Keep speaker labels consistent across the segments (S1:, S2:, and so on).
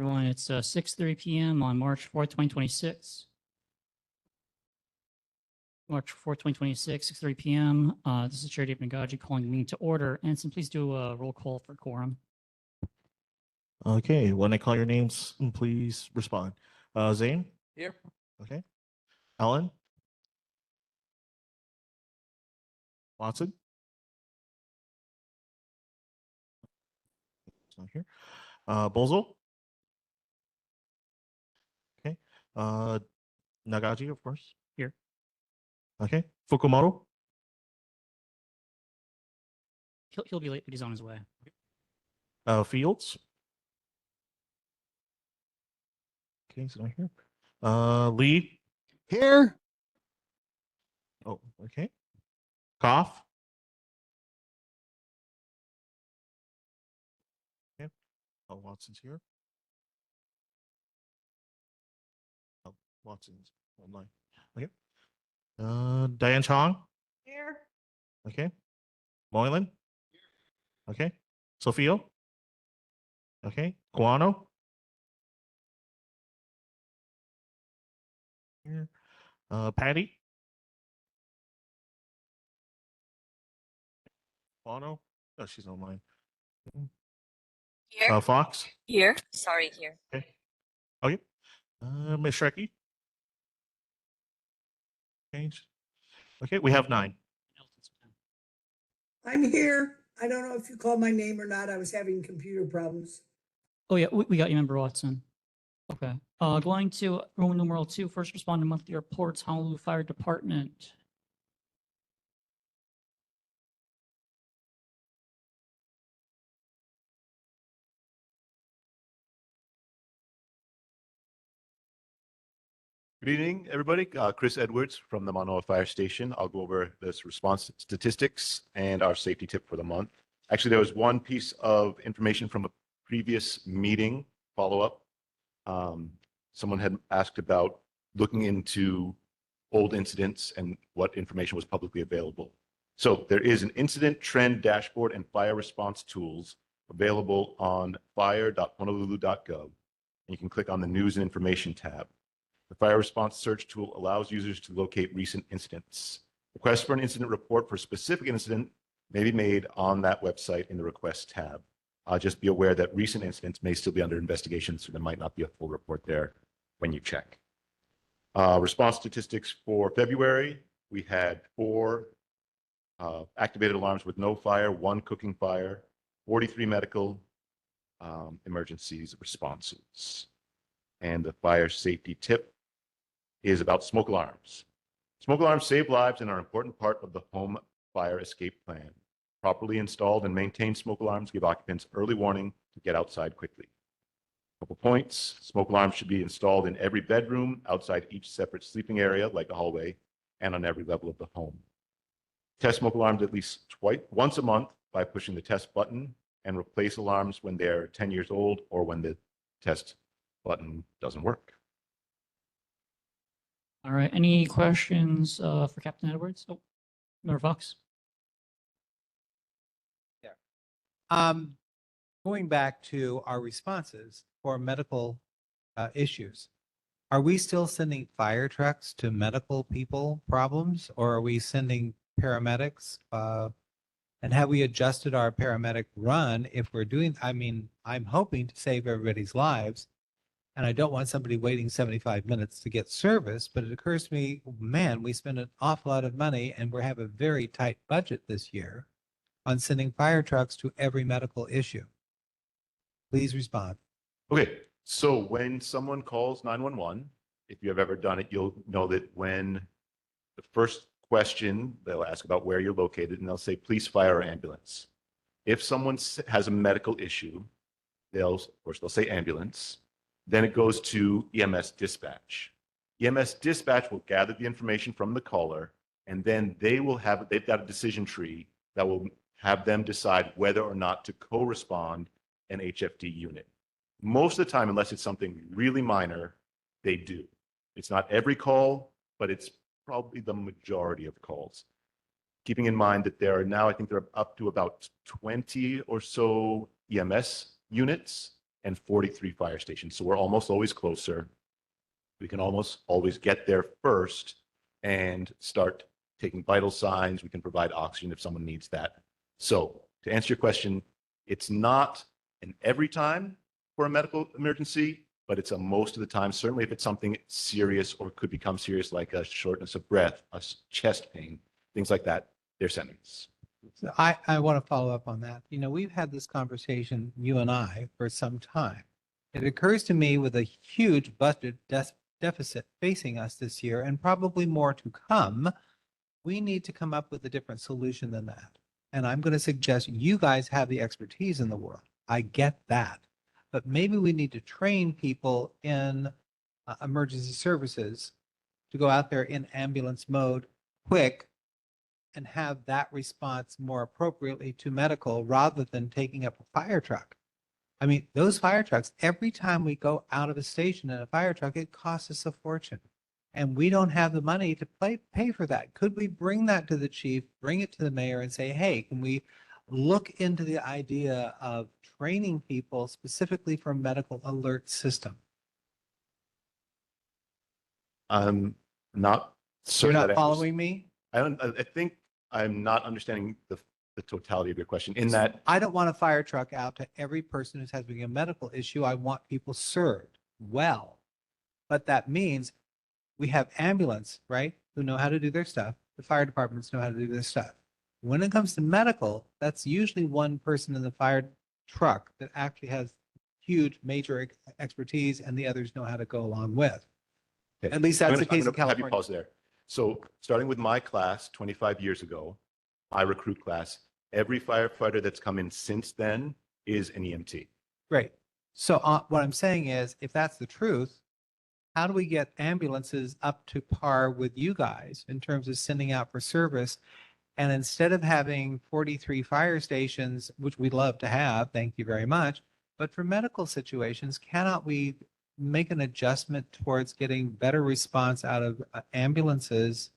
S1: Everyone, it's 6:30 p.m. on March 4th, 2026. March 4th, 2026, 6:30 p.m. This is Chair David Nagaji calling the meeting to order. Anson, please do a roll call for quorum.
S2: Okay, when I call your names, please respond. Zane?
S3: Here.
S2: Okay. Alan? Watson? It's not here. Bozo? Okay. Nagaji, of course.
S1: Here.
S2: Okay. Fukumoto?
S1: He'll be late, but he's on his way.
S2: Fields? Okay, he's not here. Lee?
S3: Here.
S2: Oh, okay. Koff? Okay. Oh, Watson's here. Oh, Watson's online. Okay. Diane Chong?
S4: Here.
S2: Okay. Moylan? Okay. Sophia? Okay. Guano? Here. Patty? Guano? Oh, she's online.
S4: Here.
S2: Fox?
S4: Here. Sorry, here.
S2: Okay. Okay. Miss Shrekky? Okay. Okay, we have 9.
S5: I'm here. I don't know if you called my name or not. I was having computer problems.
S1: Oh, yeah, we got you, Member Watson. Okay. Going to Roman numeral 2, first responder monthly reports, Honolulu Fire Department.
S6: Good evening, everybody. Chris Edwards from the Mānoa Fire Station. I'll go over this response statistics and our safety tip for the month. Actually, there was one piece of information from a previous meeting follow-up. Someone had asked about looking into old incidents and what information was publicly available. So there is an incident trend dashboard and fire response tools available on fire.honolulu.gov. And you can click on the news and information tab. The fire response search tool allows users to locate recent incidents. Requests for an incident report for a specific incident may be made on that website in the request tab. Just be aware that recent incidents may still be under investigation, so there might not be a full report there when you check. Response statistics for February, we had 4 activated alarms with no fire, 1 cooking fire, 43 medical emergencies responses. And the fire safety tip is about smoke alarms. Smoke alarms save lives and are an important part of the home fire escape plan. Properly installed and maintained smoke alarms give occupants early warning to get outside quickly. Couple points: smoke alarms should be installed in every bedroom, outside each separate sleeping area, like a hallway, and on every level of the home. Test smoke alarms at least once a month by pushing the test button, and replace alarms when they're 10 years old or when the test button doesn't work.
S1: All right. Any questions for Captain Edwards? Oh, Member Fox.
S3: Going back to our responses for medical issues, are we still sending fire trucks to medical people problems, or are we sending paramedics? And have we adjusted our paramedic run if we're doing, I mean, I'm hoping to save everybody's lives, and I don't want somebody waiting 75 minutes to get service, but it occurs to me, man, we spend an awful lot of money and we have a very tight budget this year on sending fire trucks to every medical issue. Please respond.
S6: Okay, so when someone calls 911, if you have ever done it, you'll know that when the first question, they'll ask about where you're located, and they'll say, please fire or ambulance. If someone has a medical issue, of course, they'll say ambulance. Then it goes to EMS dispatch. EMS dispatch will gather the information from the caller, and then they've got a decision tree that will have them decide whether or not to co-respond an HFD unit. Most of the time, unless it's something really minor, they do. It's not every call, but it's probably the majority of calls. Keeping in mind that there are now, I think there are up to about 20 or so EMS units and 43 fire stations. So we're almost always closer. We can almost always get there first and start taking vital signs. We can provide oxygen if someone needs that. So to answer your question, it's not an every time for a medical emergency, but it's a most of the time. Certainly if it's something serious or could become serious, like a shortness of breath, chest pain, things like that, they're sending us.
S3: So I want to follow up on that. You know, we've had this conversation, you and I, for some time. It occurs to me with a huge budget deficit facing us this year and probably more to come, we need to come up with a different solution than that. And I'm going to suggest you guys have the expertise in the world. I get that. But maybe we need to train people in emergency services to go out there in ambulance mode quick and have that response more appropriately to medical rather than taking up a fire truck. I mean, those fire trucks, every time we go out of a station in a fire truck, it costs us a fortune. And we don't have the money to pay for that. Could we bring that to the chief, bring it to the mayor and say, hey, can we look into the idea of training people specifically for medical alert system?
S6: I'm not
S3: You're
S6: certain.
S3: not
S6: that I
S3: following me?
S6: I think I'm not understanding the totality of your question in that.
S3: I don't want a fire truck out to every person who's having a medical issue. I want people served well. But that means we have ambulance, right, who know how to do their stuff. The fire departments know how to do their stuff. When it comes to medical, that's usually one person in the fire truck that actually has huge major expertise and the others know how to go along with.
S6: Okay.
S3: At least that's the case in
S6: Have you
S3: California.
S6: pause there. So starting with my class 25 years ago, my recruit class, every firefighter that's come in since then is an EMT.
S3: Great. So what I'm saying is, if that's the truth, how do we get ambulances up to par with you guys in terms of sending out for service? And instead of having 43 fire stations, which we'd love to have, thank you very much, but for medical situations, cannot we make an adjustment towards getting better response out of ambulances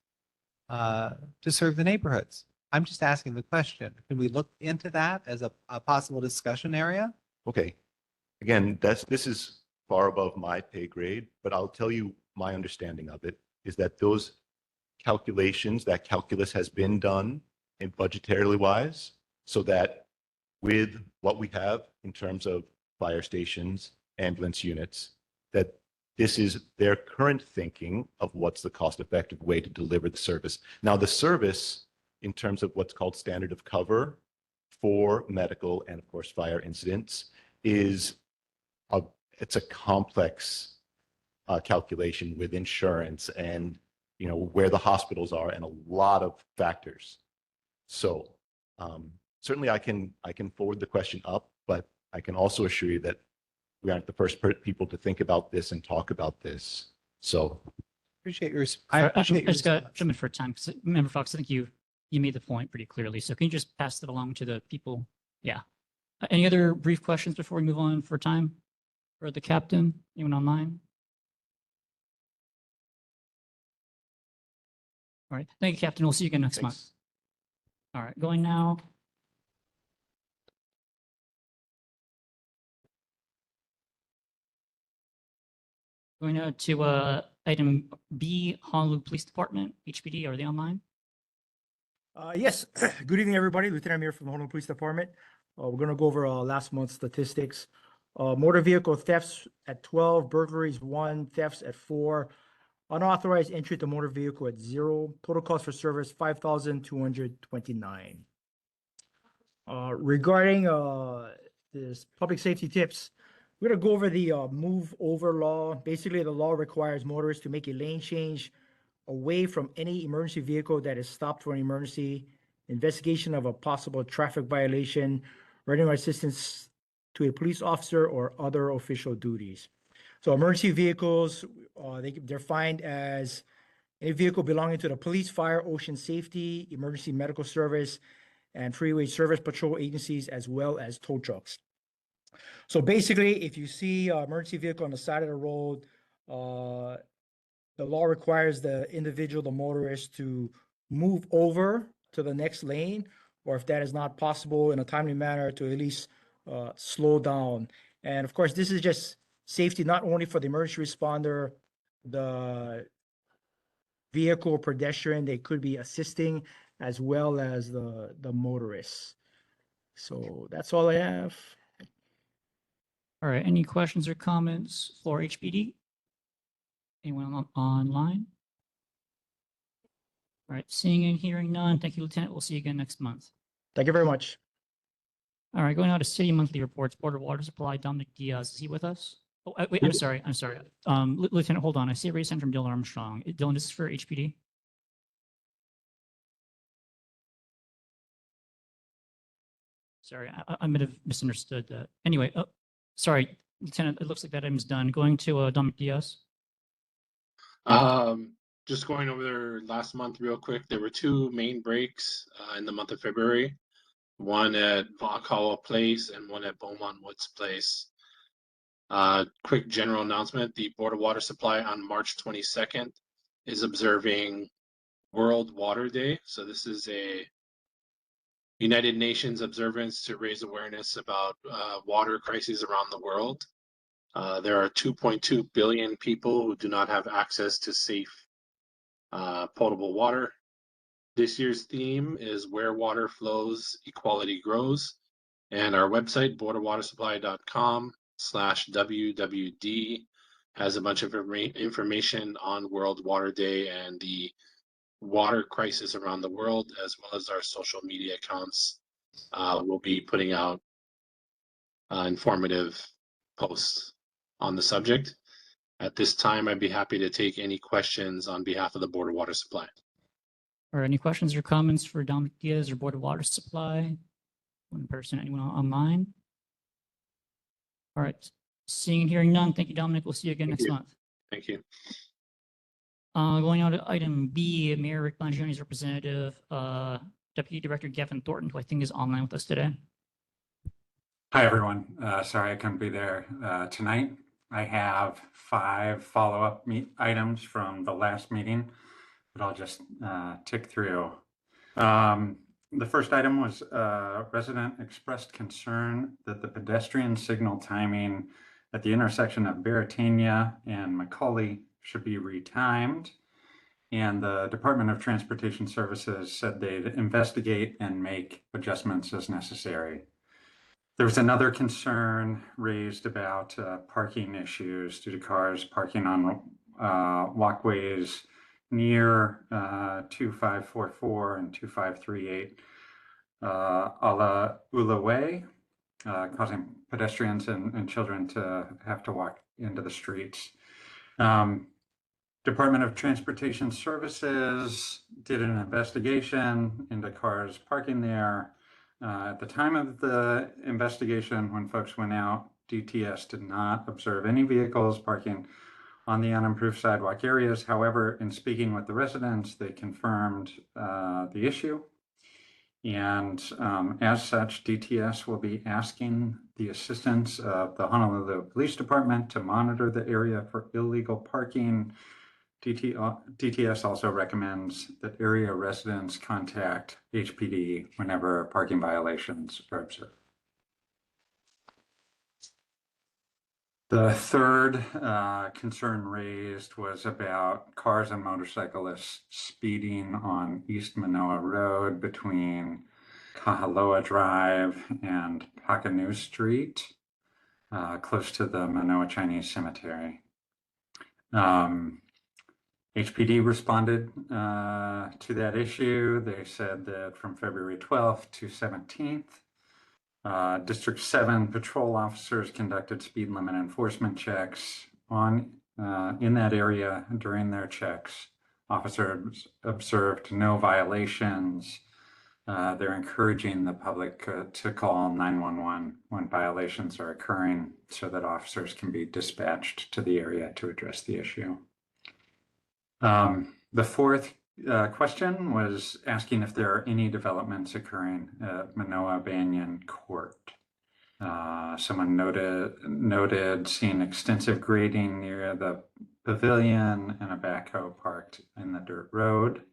S3: to serve the neighborhoods? I'm just asking the question. Can we look into that as a possible discussion area?
S6: Okay. Again, this is far above my pay grade, but I'll tell you my understanding of it is that those calculations, that calculus has been done in budgetarily wise, so that with what we have in terms of fire stations, ambulance units, that this is their current thinking of what's the cost-effective way to deliver the service. Now, the service, in terms of what's called standard of cover for medical and, of course, fire incidents, it's a complex calculation with insurance and where the hospitals are and a lot of factors. So certainly I can forward the question up, but I can also assure you that we aren't the first people to think about this and talk about this. So
S3: Appreciate your.
S1: I
S3: appreciate your
S1: just got
S3: response.
S1: jump in for time because remember, Fox, I think you made the point pretty clearly. So can you just pass it along to the people? Yeah. Any other brief questions before we move on for time? For the captain, anyone online? All right. Thank you, Captain. We'll see you again next month.
S6: thanks.
S1: All right. Going now. Going now to item B, Honolulu Police Department, HPD. Are they online?
S7: Yes, good evening, everybody. Lieutenant Amir from the Honolulu Police Department. We're going to go over last month's statistics. Motor vehicle thefts at 12, burglaries 1, thefts at 4, unauthorized entry to motor vehicle at 0, total cost for service 5,229. Regarding this public safety tips, we're going to go over the move over law. Basically, the law requires motorists to make a lane change away from any emergency vehicle that is stopped for an emergency, investigation of a possible traffic violation, rendering assistance to a police officer or other official duties. So emergency vehicles, they're defined as a vehicle belonging to the police, fire, ocean safety, emergency medical service, and freeway service patrol agencies, as well as tow trucks. So basically, if you see an emergency vehicle on the side of the road, the law requires the individual, the motorist, to move over to the next lane, or if that is not possible in a timely manner, to at least slow down And of course, this is just safety not only for the emergency responder, the vehicle or pedestrian they could be assisting, as well as the motorists. So that's all I have.
S1: All right, any questions or comments for HPD? Anyone online? All right, seeing and hearing none. Thank you, Lieutenant. We'll see you again next month.
S7: Thank you very much.
S1: All right, going on to city monthly reports, Board of Water Supply, Dominic Diaz, is he with us? Oh, wait, I'm sorry. Lieutenant, hold on. I see a raise hand from Dylan Armstrong. Dylan, this is for HPD. Sorry, I might have misunderstood that. Anyway, sorry, Lieutenant, it looks like that item's done. Going to Dominic Diaz.
S8: Just going over there last month real quick, there were two main breaks in the month of February, one at Valhalla Place and one at Beaumont Woods Place. Quick general announcement, the Board of Water Supply on March 22nd is observing World Water Day. So this is a United Nations observance to raise awareness about water crises around the world. There are 2.2 billion people who do not have access to safe potable water. This year's theme is Where Water Flows, Equality Grows. And our website, borderwatersupply.com/WWD, has a bunch of information on World Water Day and the water crisis around the world, as well as our social media accounts. We'll be putting out informative posts on the subject. At this time, I'd be happy to take any questions on behalf of the Board of Water Supply.
S1: Or any questions or comments for Dominic Diaz or Board of Water Supply? One person, anyone online? All right, seeing and hearing none. Thank you, Dominic. We'll see you again next month.
S8: Thank you.
S1: Going on to item B, Mayor Rick Bongiorni's representative, Deputy Director Gavin Thornton, who I think is online with us today.
S9: Hi, everyone. Sorry I couldn't be there tonight. I have 5 follow-up items from the last meeting that I'll just tick through. The first item was resident expressed concern that the pedestrian signal timing at the intersection of Baratania and Macaulay should be retimed. And the Department of Transportation Services said they'd investigate and make adjustments as necessary. There was another concern raised about parking issues due to cars parking on walkways near 2544 and 2538 Ala Ula Way, causing pedestrians and children to have to walk into the streets. Department of Transportation Services did an investigation into cars parking there. At the time of the investigation, when folks went out, DTS did not observe any vehicles parking on the unimproved sidewalk areas. However, in speaking with the residents, they confirmed the issue. And as such, DTS will be asking the assistance of the Honolulu Police Department to monitor the area for illegal parking. DTS also recommends that area residents contact HPD whenever parking violations are observed. The third concern raised was about cars and motorcyclists speeding on East Manoa Road between Kahaloa Drive and Pakanu Street, close to the Manoa Chinese Cemetery. HPD responded to that issue. They said that from February 12th to 17th, District 7 patrol officers conducted speed limit enforcement checks in that area. During their checks, officers observed no violations. They're encouraging the public to call 911 when violations are occurring so that officers can be dispatched to the area to address the issue. The fourth question was asking if there are any developments occurring at Manoa Banyan Court. Someone noted seeing extensive grading near the pavilion and a backhoe parked in the dirt road.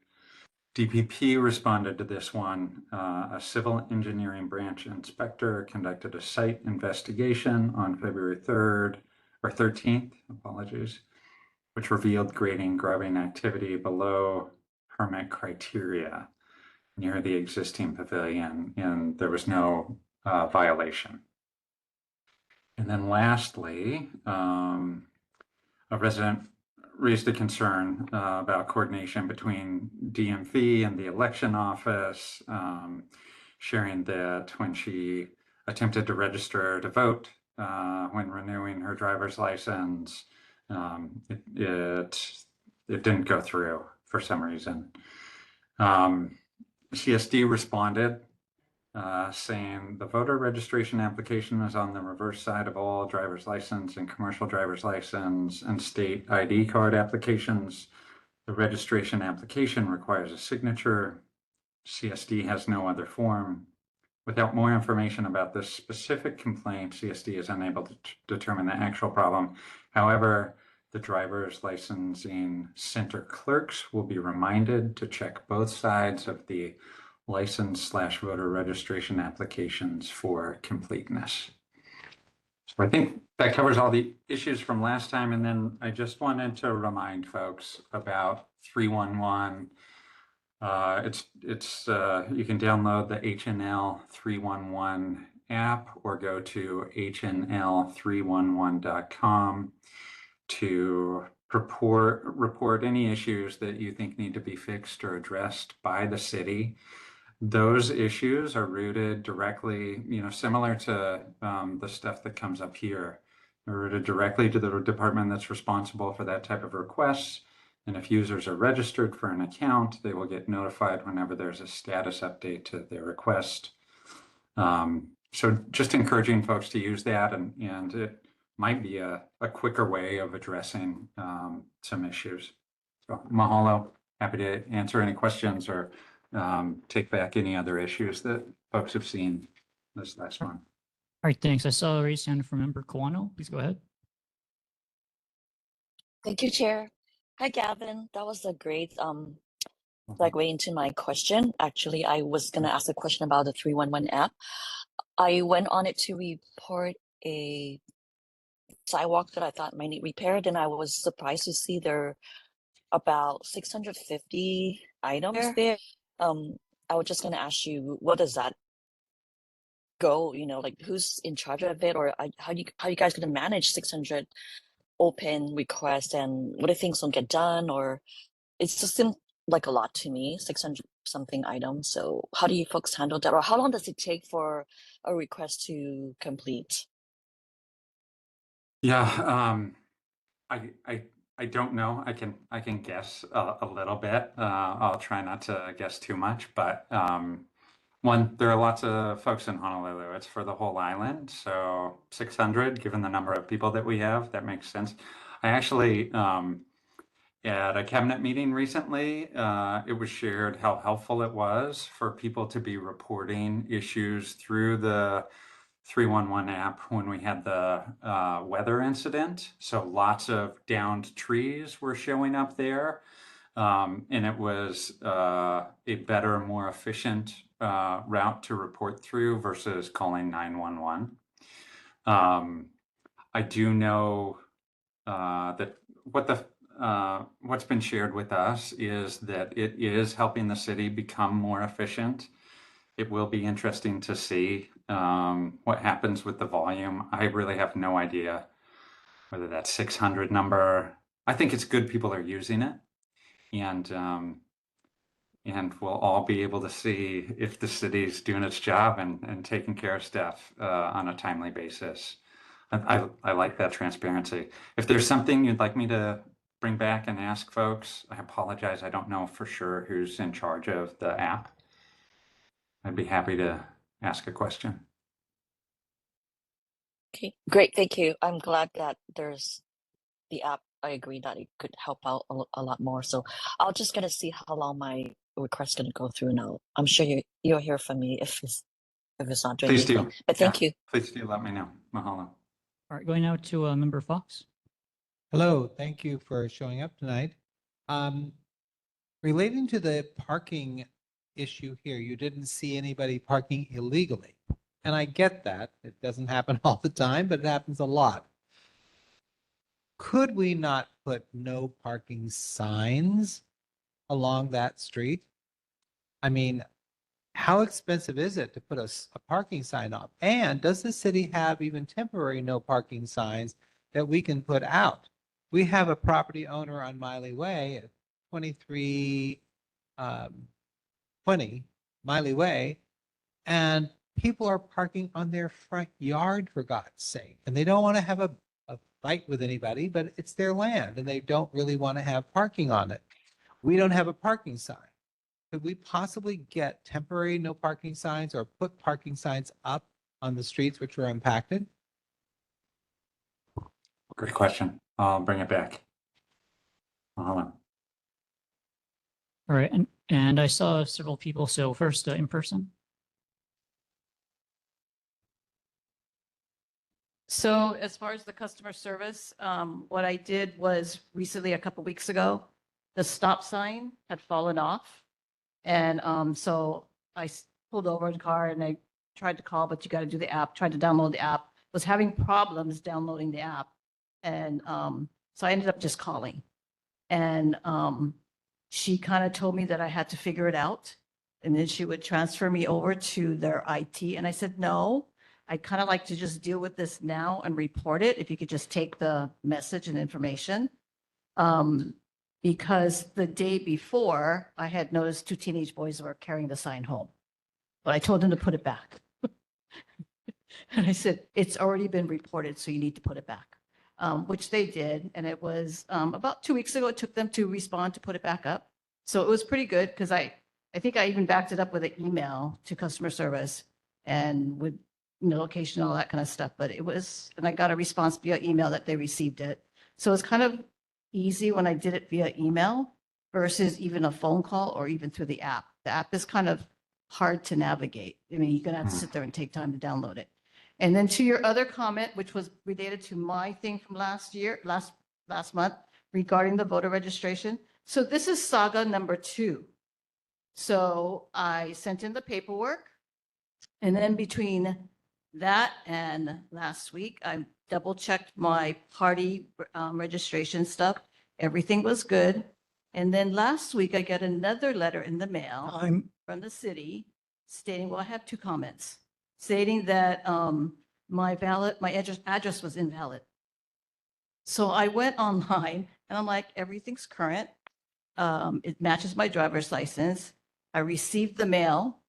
S9: DPP responded to this one. A civil engineering branch inspector conducted a site investigation on February 3rd or 13th, apologies, which revealed grading grubbing activity below permit criteria near the existing pavilion, and there was no violation. And then lastly, a resident raised a concern about coordination between DMV and the election office, sharing that when she attempted to register to vote when renewing her driver's license, it didn't go through for some reason. CSD responded saying the voter registration application is on the reverse side of all driver's license and commercial driver's license and state ID card applications. The registration application requires a signature. CSD has no other form. Without more information about this specific complaint, CSD is unable to determine the actual problem. However, the driver's licensing center clerks will be reminded to check both sides of the license/voter registration applications for completeness. So I think that covers all the issues from last time. And then I just wanted to remind folks about 311. You can download the HNL 311 app or go to hnl311.com to report any issues that you think need to be fixed or addressed by the city. Those issues are rooted directly, similar to the stuff that comes up here. They're rooted directly to the department that's responsible for that type of requests. And if users are registered for an account, they will get notified whenever there's a status update to their request. So just encouraging folks to use that, and it might be a quicker way of addressing some issues. So mahalo, happy to answer any questions or take back any other issues that folks have seen this last one.
S1: All right, thanks. I saw a raised hand from Member Kawano. Please go ahead.
S4: Thank you, Chair. Hi, Gavin. That was a great segue into my question. Actually, I was going to ask a question about the 311 app. I went on it to report a sidewalk that I thought might need repaired, and I was surprised to see there are about 650 items there. I was just going to ask you, what does that go? Like who's in charge of it, or how you guys going to manage 600 open requests, and what if things don't get done? Or it just seemed like a lot to me, 600 something items. So how do you folks handle that, or how long does it take for a request to complete?
S9: Yeah, I don't know. I can guess a little bit. I'll try not to guess too much, but one, there are lots of folks in Honolulu. It's for the whole island, so 600, given the number of people that we have, that makes sense. I actually, at a cabinet meeting recently, it was shared how helpful it was for people to be reporting issues through the 311 app when we had the weather incident. So lots of downed trees were showing up there. And it was a better, more efficient route to report through versus calling 911. I do know that what's been shared with us is that it is helping the city become more efficient. It will be interesting to see what happens with the volume. I really have no idea whether that 600 number. I think it's good people are using it, and we'll all be able to see if the city's doing its job and taking care of stuff on a timely basis. I like that transparency. If there's something you'd like me to bring back and ask folks, I apologize. I don't know for sure who's in charge of the app. I'd be happy to ask a question.
S4: Okay, great. Thank you. I'm glad that there's the app. I agree that it could help out a lot more. So I'll just gonna see how long my request gonna go through now. I'm sure you'll hear from me if it's not doing
S9: Please
S4: anything.
S9: do.
S4: But thank you.
S9: Please do let me know. Mahalo.
S1: All right, going now to Member Fox.
S3: Hello, thank you for showing up tonight. Relating to the parking issue here, you didn't see anybody parking illegally. And I get that. It doesn't happen all the time, but it happens a lot. Could we not put no parking signs along that street? I mean, how expensive is it to put a parking sign up? And does the city have even temporary no parking signs that we can put out? We have a property owner on Miley Way at 2320 Miley Way, and people are parking on their front yard, for God's sake. And they don't want to have a fight with anybody, but it's their land and they don't really want to have parking on it. We don't have a parking sign. Could we possibly get temporary no parking signs or put parking signs up on the streets which are impacted?
S9: Great question. I'll bring it back. Hold on.
S1: All right, and I saw several people. So first, in person.
S10: So as far as the customer service, what I did was recently, a couple weeks ago, the stop sign had fallen off. And so I pulled over in the car and I tried to call, but you got to do the app, tried to download the app, was having problems downloading the app. And so I ended up just calling. And she kind of told me that I had to figure it out. And then she would transfer me over to their IT. And I said, no, I'd kind of like to just deal with this now and report it. If you could just take the message and information. Because the day before I had noticed 2 teenage boys were carrying the sign home, but I told them to put it back. And I said, it's already been reported, so you need to put it back, which they did. And it was about 2 weeks ago, it took them to respond to put it back up. So it was pretty good because I think I even backed it up with an email to customer service and with location, all that kind of stuff. But it was, and I got a response via email that they received it. So it's kind of easy when I did it via email versus even a phone call or even through the app. The app is kind of hard to navigate. I mean, you're gonna have to sit there and take time to download it. And then to your other comment, which was related to my thing from last month regarding the voter registration. So this is saga number 2. So I sent in the paperwork, and then between that and last week, I double checked my party registration stuff. Everything was good. And then last week, I got another letter in the mail from the city stating, well, I have 2 comments, stating that my address was invalid. So I went online and I'm like, everything's current. It matches my driver's license. I received the mail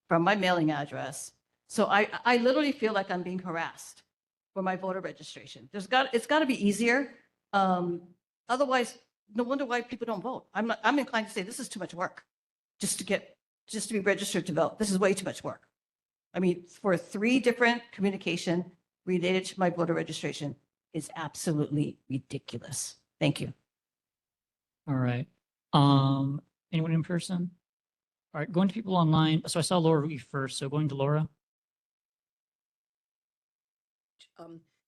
S10: from my mailing address. So I literally feel like I'm being harassed for my voter registration. It's got to be easier. Otherwise, no wonder why people don't vote. I'm inclined to say this is too much work just to be registered to vote. This is way too much work. I mean, for 3 different communication related to my voter registration is absolutely ridiculous. Thank you.
S1: All right. Anyone in person? All right, going to people online. So I saw Laura first. So going to Laura.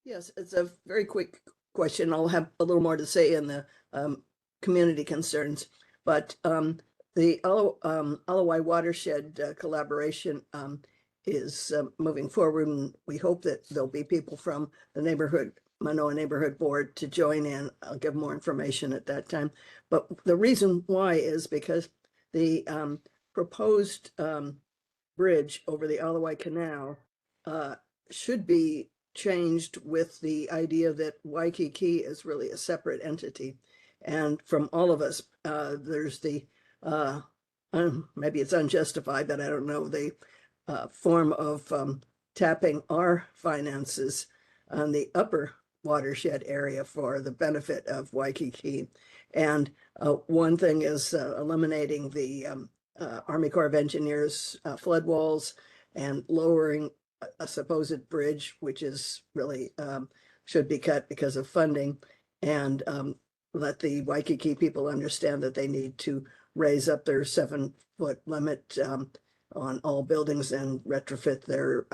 S11: Yes, it's a very quick question. I'll have a little more to say in the community concerns, but the Alawai watershed collaboration is moving forward, and we hope that there'll be people from the Mānoa neighborhood board to join in. I'll give more information at that time. But the reason why is because the proposed bridge over the Alawai Canal should be changed with the idea that Waikiki is really a separate entity. And from all of us, there's the, maybe it's unjustified, but I don't know, the form of tapping our finances on the upper watershed area for the benefit of Waikiki. And one thing is eliminating the Army Corps of Engineers flood walls and lowering a supposed bridge, which is really should be cut because of funding, and let the Waikiki people understand that they need to raise up their 7-foot limit on all buildings and retrofit their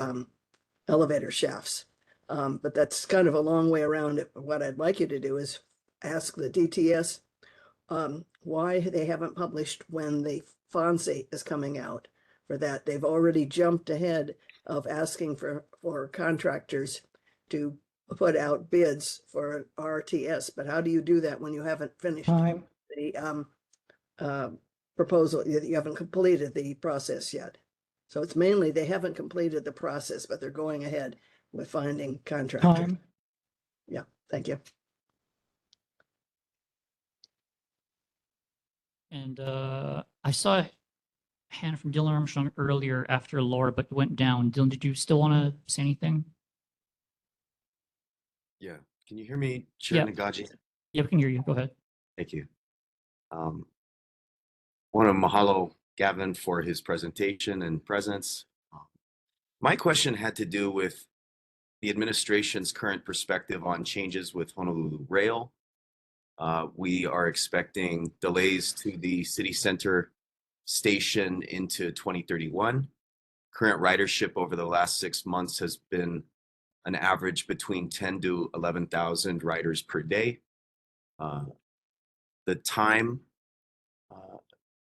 S11: elevator shafts. But that's kind of a long way around it. What I'd like you to do is ask the DTS why they haven't published when the Fonse is coming out for that. They've already jumped ahead of asking for contractors to put out bids for RTS, but how do you do that when you haven't finished
S7: Time.
S11: the proposal? You haven't completed the process yet. So it's mainly they haven't completed the process, but they're going ahead with finding contractors.
S7: Time.
S11: Yeah, thank you.
S1: And I saw a hand from Dylan Armstrong earlier after Laura, but it went down. Dylan, did you still want to say anything?
S12: Yeah. Can you hear me, Chair
S1: Yeah.
S12: Nagaji?
S1: Yeah, we can hear you. Go ahead.
S12: Thank you. Want to mahalo Gavin for his presentation and presence. My question had to do with the administration's current perspective on changes with Honolulu Rail. We are expecting delays to the city center station into 2031. Current ridership over the last 6 months has been an average between 10 to 11,000 riders per day. The time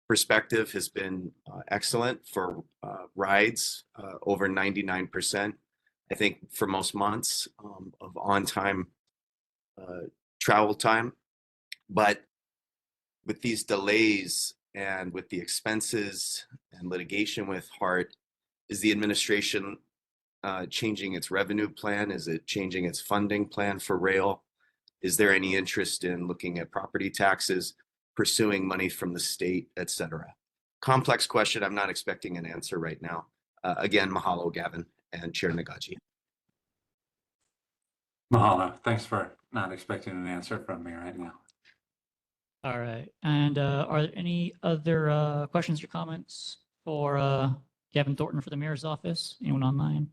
S12: perspective has been excellent for rides, over 99%. I think for most months of on-time travel time. But with these delays and with the expenses and litigation with HART, is the administration changing its revenue plan? Is it changing its funding plan for rail? Is there any interest in looking at property taxes, pursuing money from the state, et cetera? Complex question. I'm not expecting an answer right now. Again, mahalo, Gavin and Chair Nagaji.
S9: Mahalo. Thanks for not expecting an answer from me right now.
S1: All right. And are there any other questions or comments for Gavin Thornton for the mayor's office? Anyone online?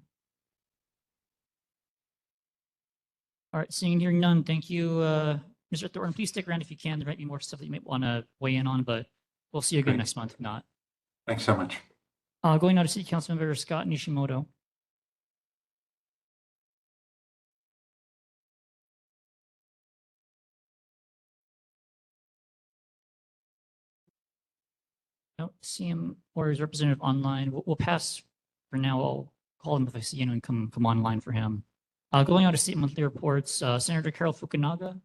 S1: All right, seeing and hearing none, thank you, Mr. Thornton. Please stick around if you can. There might be more stuff that you might want to weigh in on, but we'll see you again
S9: Great.
S1: next month if not.
S9: Thanks so much.
S1: Going now to City Council Member Scott Nishimoto. Don't see him or his representative online. We'll pass for now. I'll call him if I see anyone come online for him. Going on to state monthly reports, Senator Carol Fukunaga.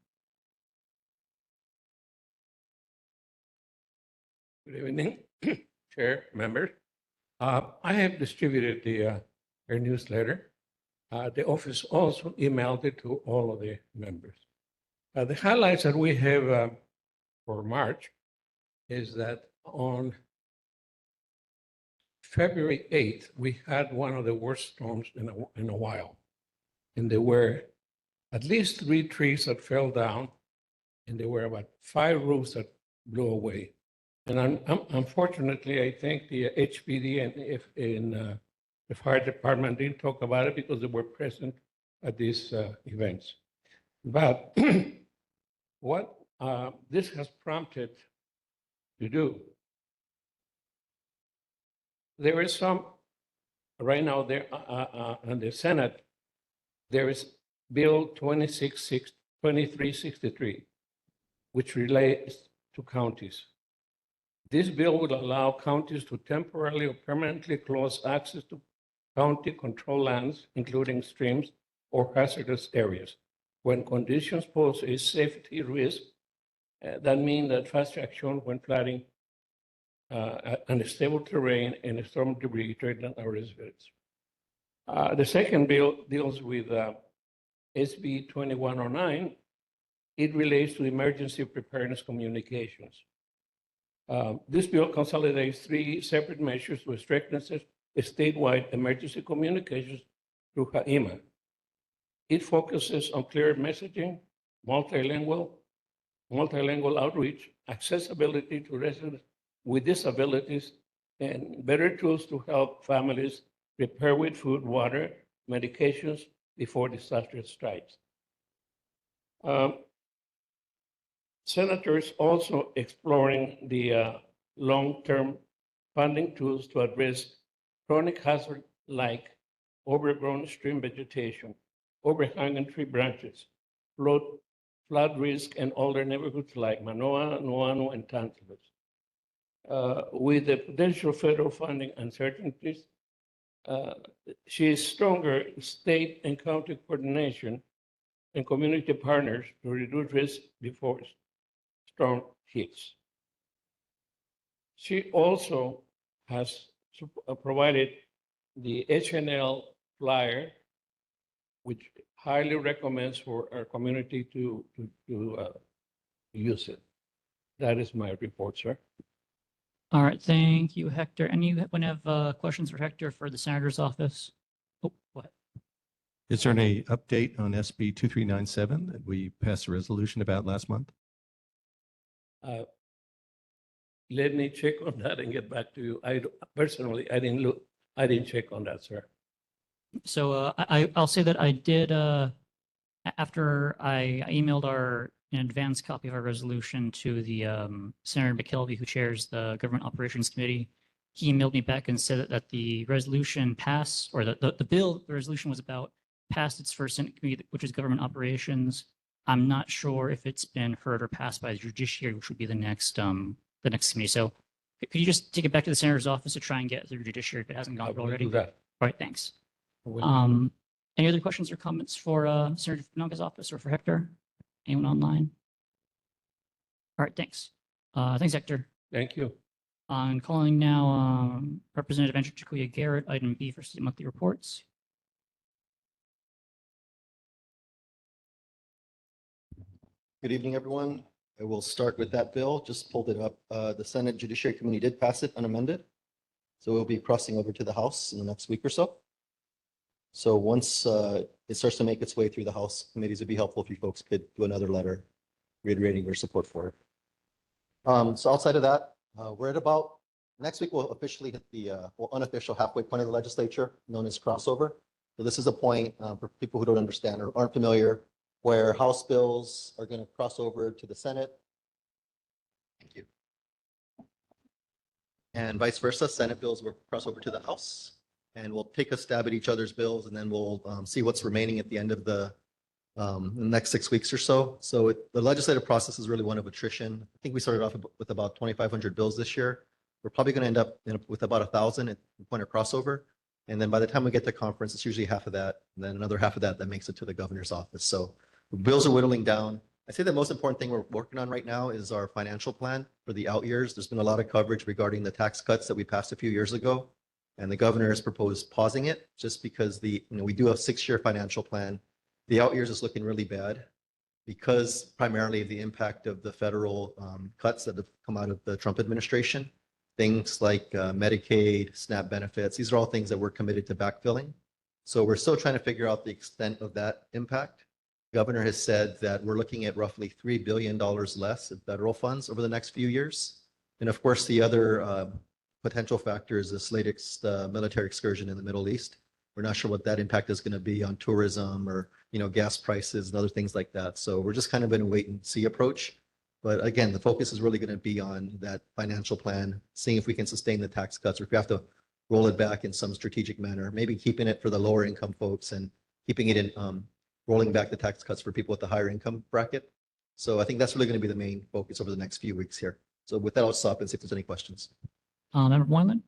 S13: Good evening, Chair, members. I have distributed the your newsletter. The office also emailed it to all of the members. The highlights that we have for March is that on February 8th, we had one of the worst storms in a while. And there were at least 3 trees that fell down, and there were about 5 roofs that blew away. And unfortunately, I think the HPD and the fire department didn't talk about it because they were present at these events. But what this has prompted to do, there is some, right now there in the Senate, there is Bill 2363, which relates to counties. This bill would allow counties to temporarily or permanently close access to county control lands, including streams or hazardous areas, when conditions pose a safety risk. That means that fast action when flooding, unstable terrain, and storm debris threaten our residents. The second bill deals with SB 2109. It relates to emergency preparedness communications. This bill consolidates 3 separate measures to strengthen statewide emergency communications through HAIMA. It focuses on clear messaging, multilingual outreach, accessibility to residents with disabilities, and better tools to help families prepare with food, water, medications before disaster strikes. Senators also exploring the long-term funding tools to address chronic hazard like overgrown stream vegetation, overhanging tree branches, flood flood risk and older neighborhoods like Mānoa, Nuanu, and Tantalus. With the potential federal funding uncertainties, she is stronger state and county coordination and community partners to reduce risk before storm hits. She also has provided the HNL flyer, which highly recommends for our community to use it. That is my report, sir.
S1: All right, thank you, Hector. Anyone have questions for Hector for the senator's office? Oh, what?
S14: Is there any update on SB 2397 that we passed a resolution about last month?
S13: Let me check on that and get back to you. Personally, I didn't check on that, sir.
S1: So I'll say that I did, after I emailed an advance copy of our resolution to the Senator McKelvey, who chairs the Government Operations Committee. He emailed me back and said that the resolution passed, or the bill the resolution was about, passed its first Senate committee, which is Government Operations. I'm not sure if it's been heard or passed by the Judiciary, which would be the next committee. So could you just take it back to the Senator's office to try and get through Judiciary if it hasn't gone through already?
S13: Do that.
S1: All right, thanks. Any other questions or comments for Senator Fernanga's office or for Hector? Anyone online? All right, thanks. Thanks, Hector.
S13: Thank you.
S1: I'm calling now Representative Andrew Chicoya Garrett, item B for state monthly reports.
S15: Good evening, everyone. I will start with that bill. Just pulled it up. The Senate Judiciary Committee did pass it unamended. So we'll be crossing over to the House in the next week or so. So once it starts to make its way through the House committees, it'd be helpful if you folks could do another letter reiterating your support for it. So outside of that, we're at about, next week we'll officially hit the unofficial halfway point of the legislature, known as crossover. So this is a point for people who don't understand or aren't familiar, where House bills are going to cross over to the Senate. Thank you. And vice versa, Senate bills will cross over to the House. And we'll take a stab at each other's bills, and then we'll see what's remaining at the end of the next 6 weeks or so. So the legislative process is really one of attrition. I think we started off with about 2,500 bills this year. We're probably going to end up with about 1,000 at the point of crossover. And then by the time we get to conference, it's usually half of that, and then another half of that makes it to the governor's office. So bills are whittling down. I say the most important thing we're working on right now is our financial plan for the out years. There's been a lot of coverage regarding the tax cuts that we passed a few years ago. And the governor has proposed pausing it just because we do a 6-year financial plan. The out years is looking really bad because primarily of the impact of the federal cuts that have come out of the Trump administration. Things like Medicaid, SNAP benefits, these are all things that we're committed to backfilling. So we're still trying to figure out the extent of that impact. The governor has said that we're looking at roughly $3 billion less in federal funds over the next few years. And of course, the other potential factor is this latest military excursion in the Middle East. We're not sure what that impact is going to be on tourism or gas prices and other things like that. So we're just kind of in a wait and see approach. But again, the focus is really going to be on that financial plan, seeing if we can sustain the tax cuts or if we have to roll it back in some strategic manner, maybe keeping it for the lower income folks and keeping it in rolling back the tax cuts for people with the higher income bracket. So I think that's really going to be the main focus over the next few weeks here. So with that, I'll stop and see if there's any questions.
S1: Member Moylan?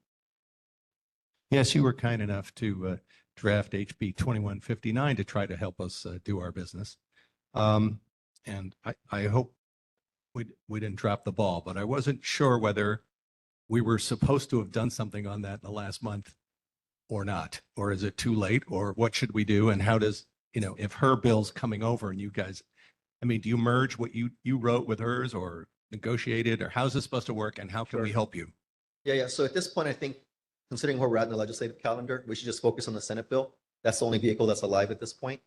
S14: Yes, you were kind enough to draft HB 2159 to try to help us do our business. And I hope we didn't drop the ball, but I wasn't sure whether we were supposed to have done something on that in the last month or not, or is it too late, or what should we do? And how does, if her bill's coming over and you guys, do you merge what you wrote with hers or negotiated, or how's this supposed to work, and how can we help you?
S15: Yeah. So at this point, I think considering where we're at in the legislative calendar, we should just focus on the Senate bill. That's the only vehicle that's alive at this point.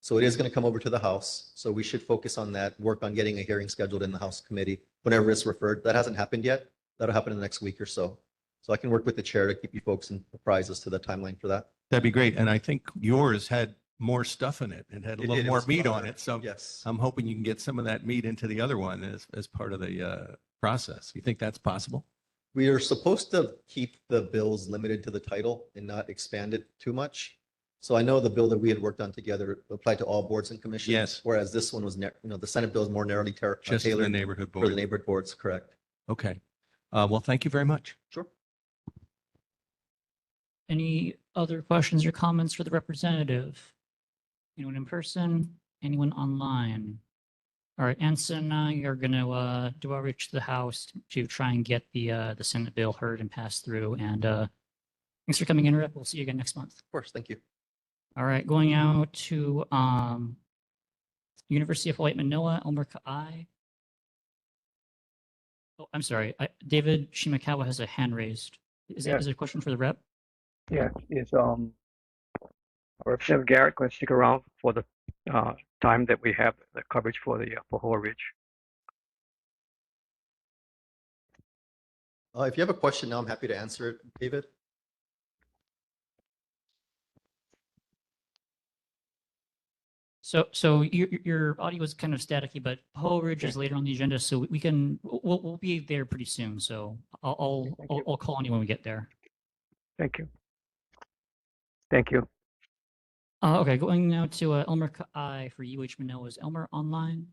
S15: So it is going to come over to the House. So we should focus on that, work on getting a hearing scheduled in the House committee, whenever it's referred. That hasn't happened yet. That'll happen in the next week or so. So I can work with the chair to keep you folks apprised as to the timeline for that.
S14: That'd be great. And I think yours had more stuff in it and had a little more meat on it. So
S15: yes,
S14: I'm hoping you can get some of that meat into the other one as part of the process. You think that's possible?
S15: We are supposed to keep the bills limited to the title and not expand it too much. So I know the bill that we had worked on together applied to all boards and commissions.
S14: Yes.
S15: Whereas this one was, the Senate bill is more narrowly
S14: Just for the
S15: tailored
S14: neighborhood
S15: for the
S14: board.
S15: neighborhood boards, correct?
S14: Okay. Well, thank you very much.
S15: Sure.
S1: Any other questions or comments for the representative? Anyone in person? Anyone online? All right, Anson, you're going to do outreach to the House to try and get the Senate bill heard and passed through. And thanks for coming in, Rep. We'll see you again next month.
S15: Of course, thank you.
S1: All right, going out to University of Hawaii Manoa, Elmer Ka'ai. Oh, I'm sorry. David Shimakawa has a hand raised. Is there a question for the rep?
S16: Yeah, is Representative Garrett going to stick around for the time that we have the coverage for the Pahoa Ridge?
S15: If you have a question now, I'm happy to answer it, David.
S1: So your audio is kind of staticky, but Pahoa Ridge is later on the agenda, so we'll be there pretty soon. So I'll call on you when we get there.
S16: Thank you. Thank you.
S1: Okay, going now to Elmer Ka'ai for UH Manoa. Is Elmer online?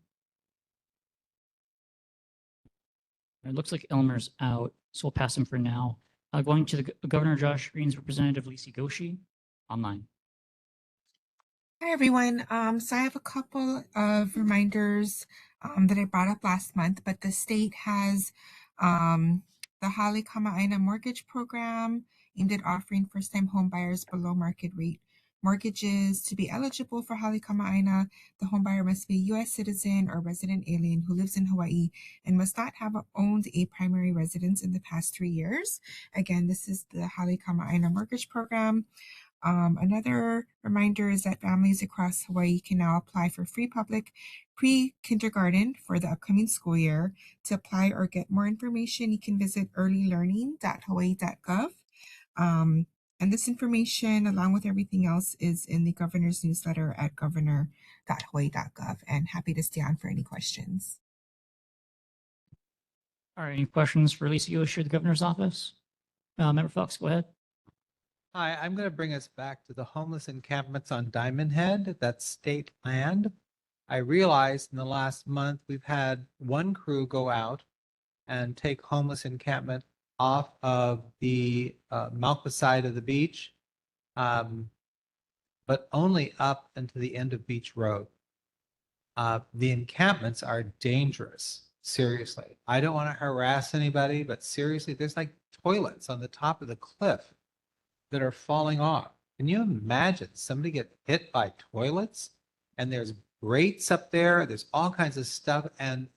S1: It looks like Elmer's out, so we'll pass him for now. Going to the Governor Josh Green's representative, Lisi Goshi, online.
S17: Hi, everyone. So I have a couple of reminders that I brought up last month, but the state has the Hale Kama'aina mortgage program aimed at offering first-time home buyers below market rate mortgages. To be eligible for Hale Kama'aina, the home buyer must be a U.S. citizen or resident alien who lives in Hawaii and must not have owned a primary residence in the past 3 years. Again, this is the Hale Kama'aina mortgage program. Another reminder is that families across Hawaii can now apply for free public pre-kindergarten for the upcoming school year. To apply or get more information, you can visit earlylearning.hawaii.gov. And this information, along with everything else, is in the governor's newsletter at governor.hawaii.gov. And happy to stay on for any questions.
S1: All right, any questions for Lisa Yoshi, the governor's office? Member Fox, go ahead.
S3: Hi, I'm going to bring us back to the homeless encampments on Diamond Head. That's state land. I realized in the last month we've had one crew go out and take homeless encampment off of the Malpa side of the beach, but only up into the end of Beach Road. The encampments are dangerous, seriously. I don't want to harass anybody, but seriously, there's like toilets on the top of the cliff that are falling off. Can you imagine somebody get hit by toilets? And there's grates up there. There's all kinds of stuff. And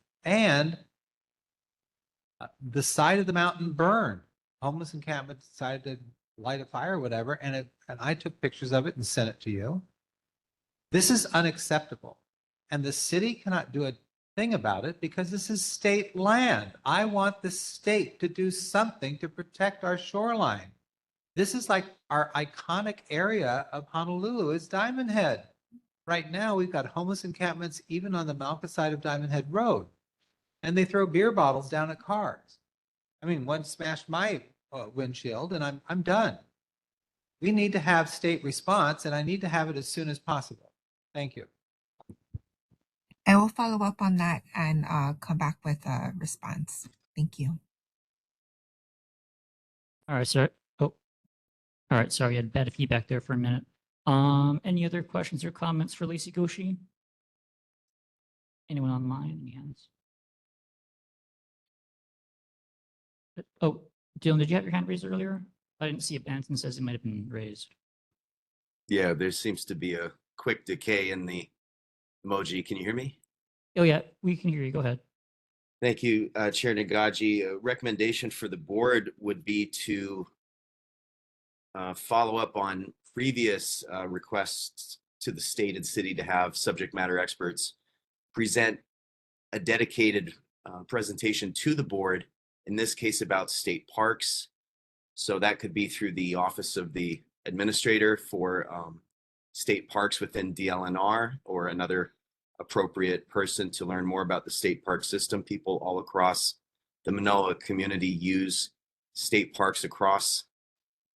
S3: the side of the mountain burned. Homeless encampment decided to light a fire or whatever. And I took pictures of it and sent it to you. This is unacceptable. And the city cannot do a thing about it because this is state land. I want the state to do something to protect our shoreline. This is like our iconic area of Honolulu is Diamond Head. Right now, we've got homeless encampments even on the Malpa side of Diamond Head Road. And they throw beer bottles down at cars. I mean, one smashed my windshield and I'm done. We need to have state response and I need to have it as soon as possible. Thank you.
S17: I will follow up on that and come back with a response. Thank you.
S1: All right, sir. All right, sorry, I had bad feedback there for a minute. Any other questions or comments for Lacey Goshi? Anyone online? Any hands? Oh, Dylan, did you have your hand raised earlier? I didn't see it. Anson says it might have been raised.
S12: Yeah, there seems to be a quick decay in the emoji. Can you hear me?
S1: Oh yeah, we can hear you. Go ahead.
S12: Thank you, Chair Nagaji. A recommendation for the board would be to follow up on previous requests to the state and city to have subject matter experts present a dedicated presentation to the board, in this case about state parks. So that could be through the Office of the Administrator for state parks within DLNR or another appropriate person to learn more about the state park system. People all across the Manoa community use state parks across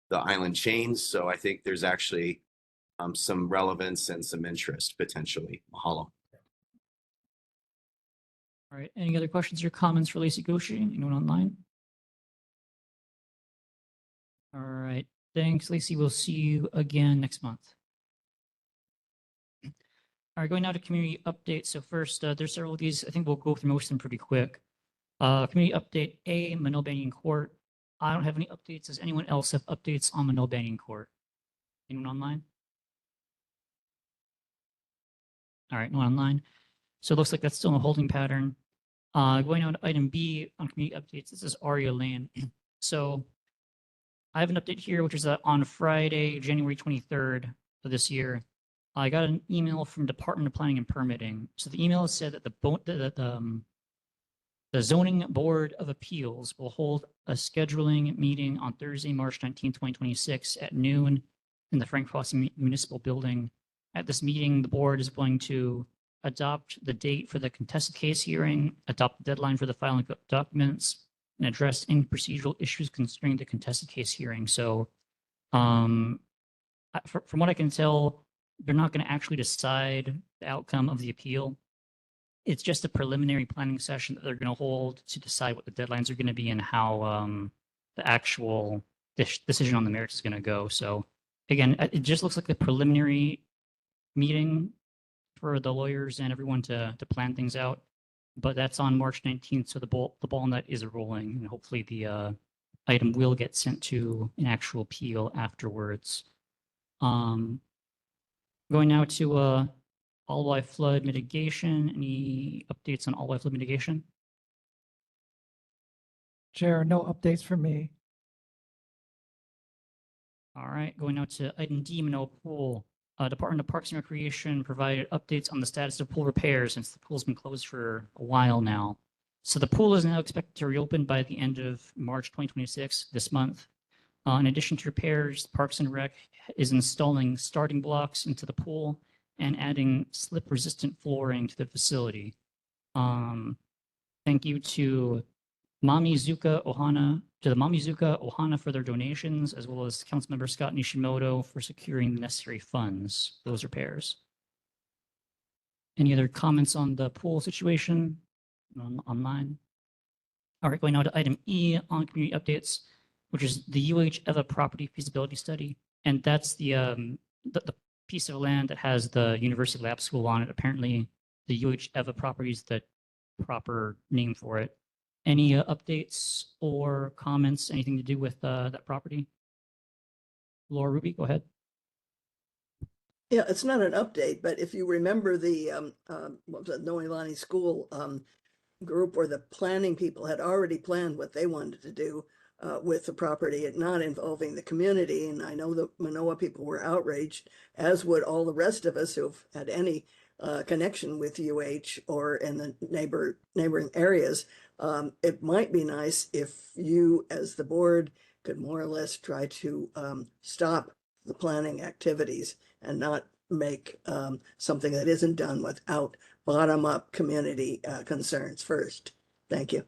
S12: the island chains. So I think there's actually some relevance and some interest potentially. Mahalo.
S1: All right. Any other questions or comments for Lacey Goshi? Anyone online? All right. Thanks, Lacey. We'll see you again next month. All right, going now to community updates. So first, there's several of these. I think we'll go through most of them pretty quick. Community update A, Mānoa Banyan Court. I don't have any updates. Does anyone else have updates on Mānoa Banyan Court? Anyone online? All right, no one online. So it looks like that's still in a holding pattern. Going on to item B on community updates, this is Aria Lane. So I have an update here, which is that on Friday, January 23rd of this year, I got an email from Department of Planning and Permitting. So the email said that the Zoning Board of Appeals will hold a scheduling meeting on Thursday, March 19, 2026 at noon in the Frank Foss Municipal Building. At this meeting, the board is going to adopt the date for the contested case hearing, adopt the deadline for the filing of documents, and address any procedural issues concerning the contested case hearing. So from what I can tell, they're not going to actually decide the outcome of the appeal. It's just a preliminary planning session that they're going to hold to decide what the deadlines are going to be and how the actual decision on the merits is going to go. So again, it just looks like the preliminary meeting for the lawyers and everyone to plan things out. But that's on March 19th, so the ball on that is rolling, and hopefully the item will get sent to an actual appeal afterwards. Going now to all-wide flood mitigation. Any updates on all-wide flood mitigation?
S18: Chair, no updates for me.
S1: All right, going now to item D, Mānoa Pool. Department of Parks and Recreation provided updates on the status of pool repairs since the pool's been closed for a while now. So the pool is now expected to reopen by the end of March 2026, this month. In addition to repairs, Parks and Rec is installing starting blocks into the pool and adding slip-resistant flooring to the facility. Thank you to the Mamizuka Ohana for their donations, as well as Councilmember Scott Nishimoto for securing the necessary funds for those repairs. Any other comments on the pool situation online? All right, going now to item E on community updates, which is the UH-EVA property feasibility study. And that's the piece of land that has the University Lab School on it. Apparently, the UH-EVA property is the proper name for it. Any updates or comments, anything to do with that property? Laura Ruby, go ahead.
S11: Yeah, it's not an update, but if you remember the what was it, Noelani School group, where the planning people had already planned what they wanted to do with the property, it not involving the community. And I know the Manoa people were outraged, as would all the rest of us who've had any connection with UH or in the neighboring areas. It might be nice if you, as the board, could more or less try to stop the planning activities and not make something that isn't done without bottom-up community concerns first. Thank you.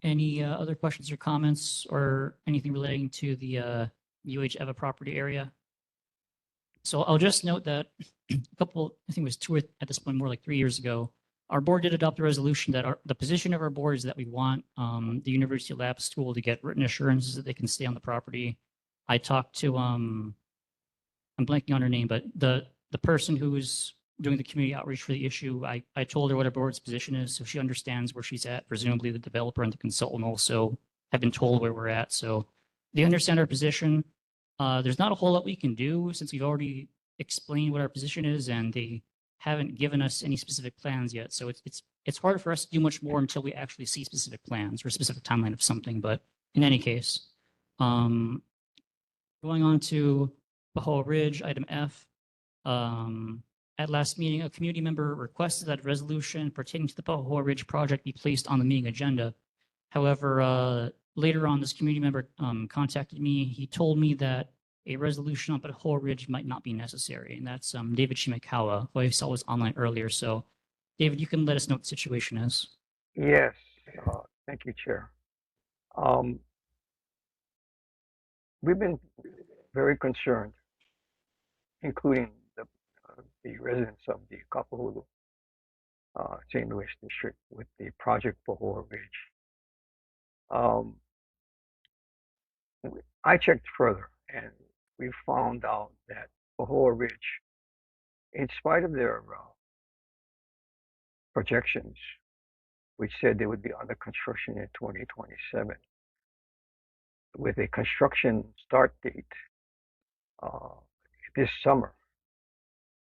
S1: Any other questions or comments or anything relating to the UH-EVA property area? So I'll just note that a couple, I think it was 2 or at this point, more like 3 years ago, our board did adopt a resolution that the position of our board is that we want the University Lab School to get written assurances that they can stay on the property. I talked to, I'm blanking on her name, but the person who's doing the community outreach for the issue, I told her what our board's position is, so she understands where she's at. Presumably the developer and the consultant also have been told where we're at. So they understand our position. There's not a whole lot we can do since we've already explained what our position is, and they haven't given us any specific plans yet. So it's hard for us to do much more until we actually see specific plans or a specific timeline of something. But in any case, going on to Pahoa Ridge, item F. At last meeting, a community member requested that a resolution pertaining to the Pahoa Ridge project be placed on the meeting agenda. However, later on, this community member contacted me. He told me that a resolution on Pahoa Ridge might not be necessary, and that's David Shimakawa, who I saw was online earlier. So, David, you can let us know what the situation is.
S16: Yes, thank you, Chair. We've been very concerned, including the residents of the Kapahulu, St. Louis district, with the project Pahor Ridge. I checked further, and we found out that Pahor Ridge, in spite of their projections, which said they would be under construction in 2027, with a construction start date this summer,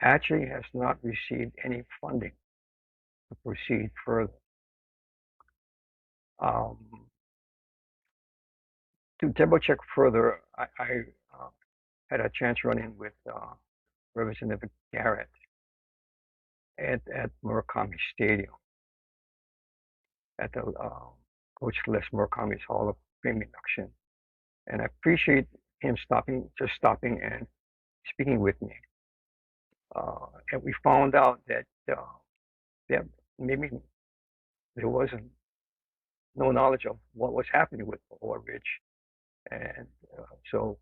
S16: actually has not received any funding to proceed further. To double check further, I had a chance running with Representative Garrett at Murakami Stadium at the Coach Les Murakami's Hall of Fame induction, and I appreciate him stopping and speaking with me. And we found out that maybe there wasn't no knowledge of what was happening with Pahor Ridge, and so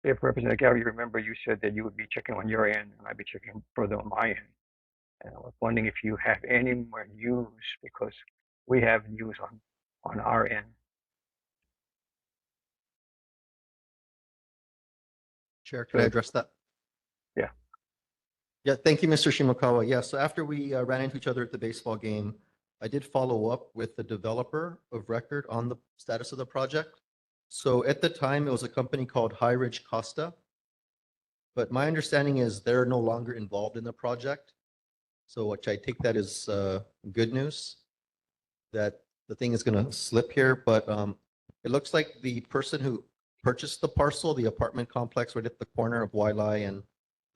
S16: if Representative Garrett, you remember you said that you would be checking on your end, and I'd be checking further on my end. And I was wondering if you have any more news, because we have news on our end.
S15: Chair, can I address that?
S16: Yeah.
S15: Yeah, thank you, Mr. Shimokawa. Yeah, so after we ran into each other at the baseball game, I did follow up with the developer of record on the status of the project. So at the time, it was a company called High Ridge Costa. But my understanding is they're no longer involved in the project. So which I take that as good news, that the thing is going to slip here. But it looks like the person who purchased the parcel, the apartment complex right at the corner of Wailai and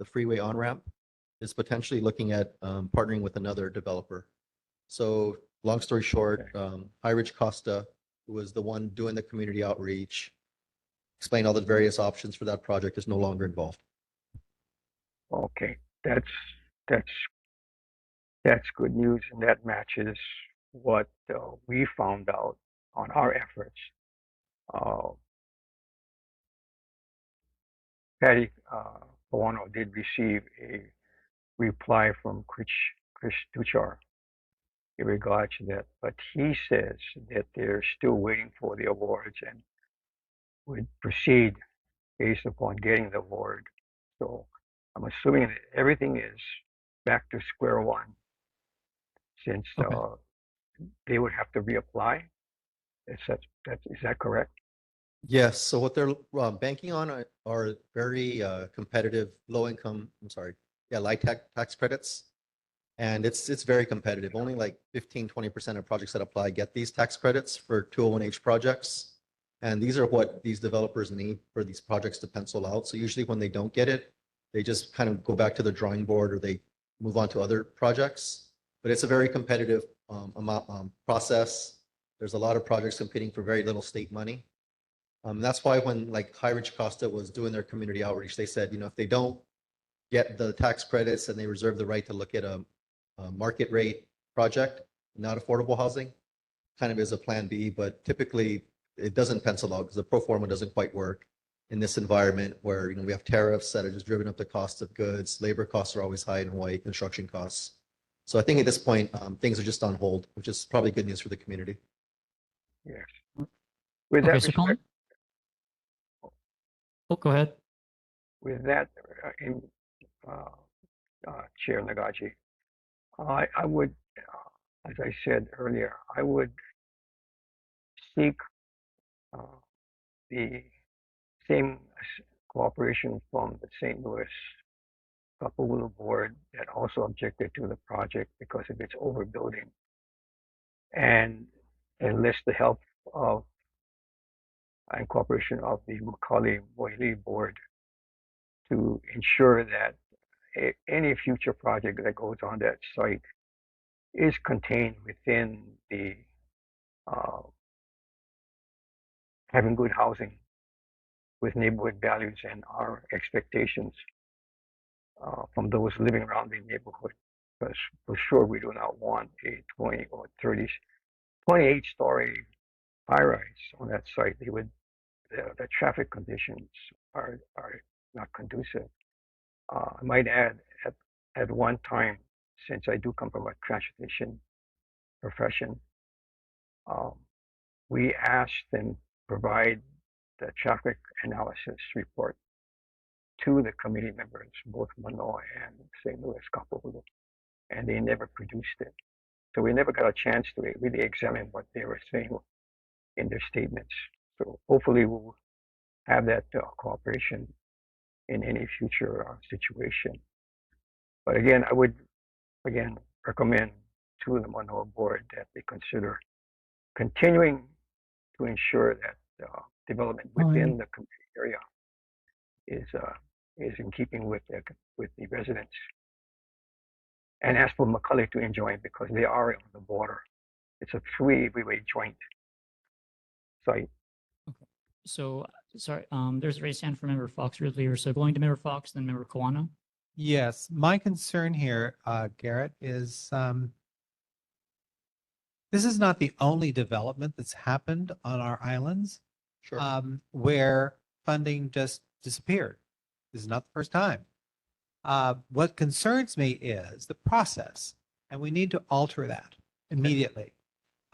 S15: the freeway on-ramp, is potentially looking at partnering with another developer. So long story short, High Ridge Costa, who was the one doing the community outreach, explain all the various options for that project, is no longer involved.
S16: Okay, that's good news, and that matches what we found out on our efforts. Patty Pawano did receive a reply from Chris Duchar in regards to that, but he says that they're still waiting for the awards and would proceed based upon getting the award. So I'm assuming that everything is back to square one, since they would have to reapply. Is that correct?
S15: Yes. So what they're banking on are very competitive light tax credits. And it's very competitive. Only like 15-20% of projects that apply get these tax credits for 201H projects. And these are what these developers need for these projects to pencil out. So usually when they don't get it, they just kind of go back to the drawing board, or they move on to other projects. But it's a very competitive process. There's a lot of projects competing for very little state money. That's why when like High Ridge Costa was doing their community outreach, they said, if they don't get the tax credits, and they reserve the right to look at a market rate project, not affordable housing, kind of is a plan B, but typically it doesn't pencil out because the pro forma doesn't quite work in this environment where we have tariffs that are just driven up the cost of goods. Labor costs are always high in Hawaii, construction costs. So I think at this point, things are just on hold, which is probably good news for the community.
S16: Yes. With
S1: Okay,
S16: that
S1: so Colin?
S16: respect,
S1: Oh, go ahead.
S16: with that, Chair Nagaji, I would, as I said earlier, I would seek the same cooperation from the St. Louis Kapahulu board that also objected to the project because of its overbuilding, and enlist the help of and cooperation of the Makali Moili board to ensure that any future project that goes on that site is contained within the having good housing with neighborhood values and our expectations from those living around the neighborhood. Because for sure we do not want a 20 or 28-story high-rise on that site. They would the traffic conditions are not conducive. I might add, at one time, since I do come from a transportation profession, we asked them provide the traffic analysis report to the committee members, both Manoa and St. Louis Kapolulu, and they never produced it. So we never got a chance to really examine what they were saying in their statements. So hopefully we'll have that cooperation in any future situation. But again, I would recommend to the Manoa board that they consider continuing to ensure that development within the community area is in keeping with the residents. And ask for McCully to enjoy it because they are on the border. It's a three-way joint site.
S1: So, sorry, there's a raised hand for Member Fox earlier. So going to Member Fox, then Member Kawano.
S3: Yes, my concern here, Garrett, is this is not the only development that's happened on our islands where funding just disappeared. This is not the first time. What concerns me is the process, and we need to alter that immediately.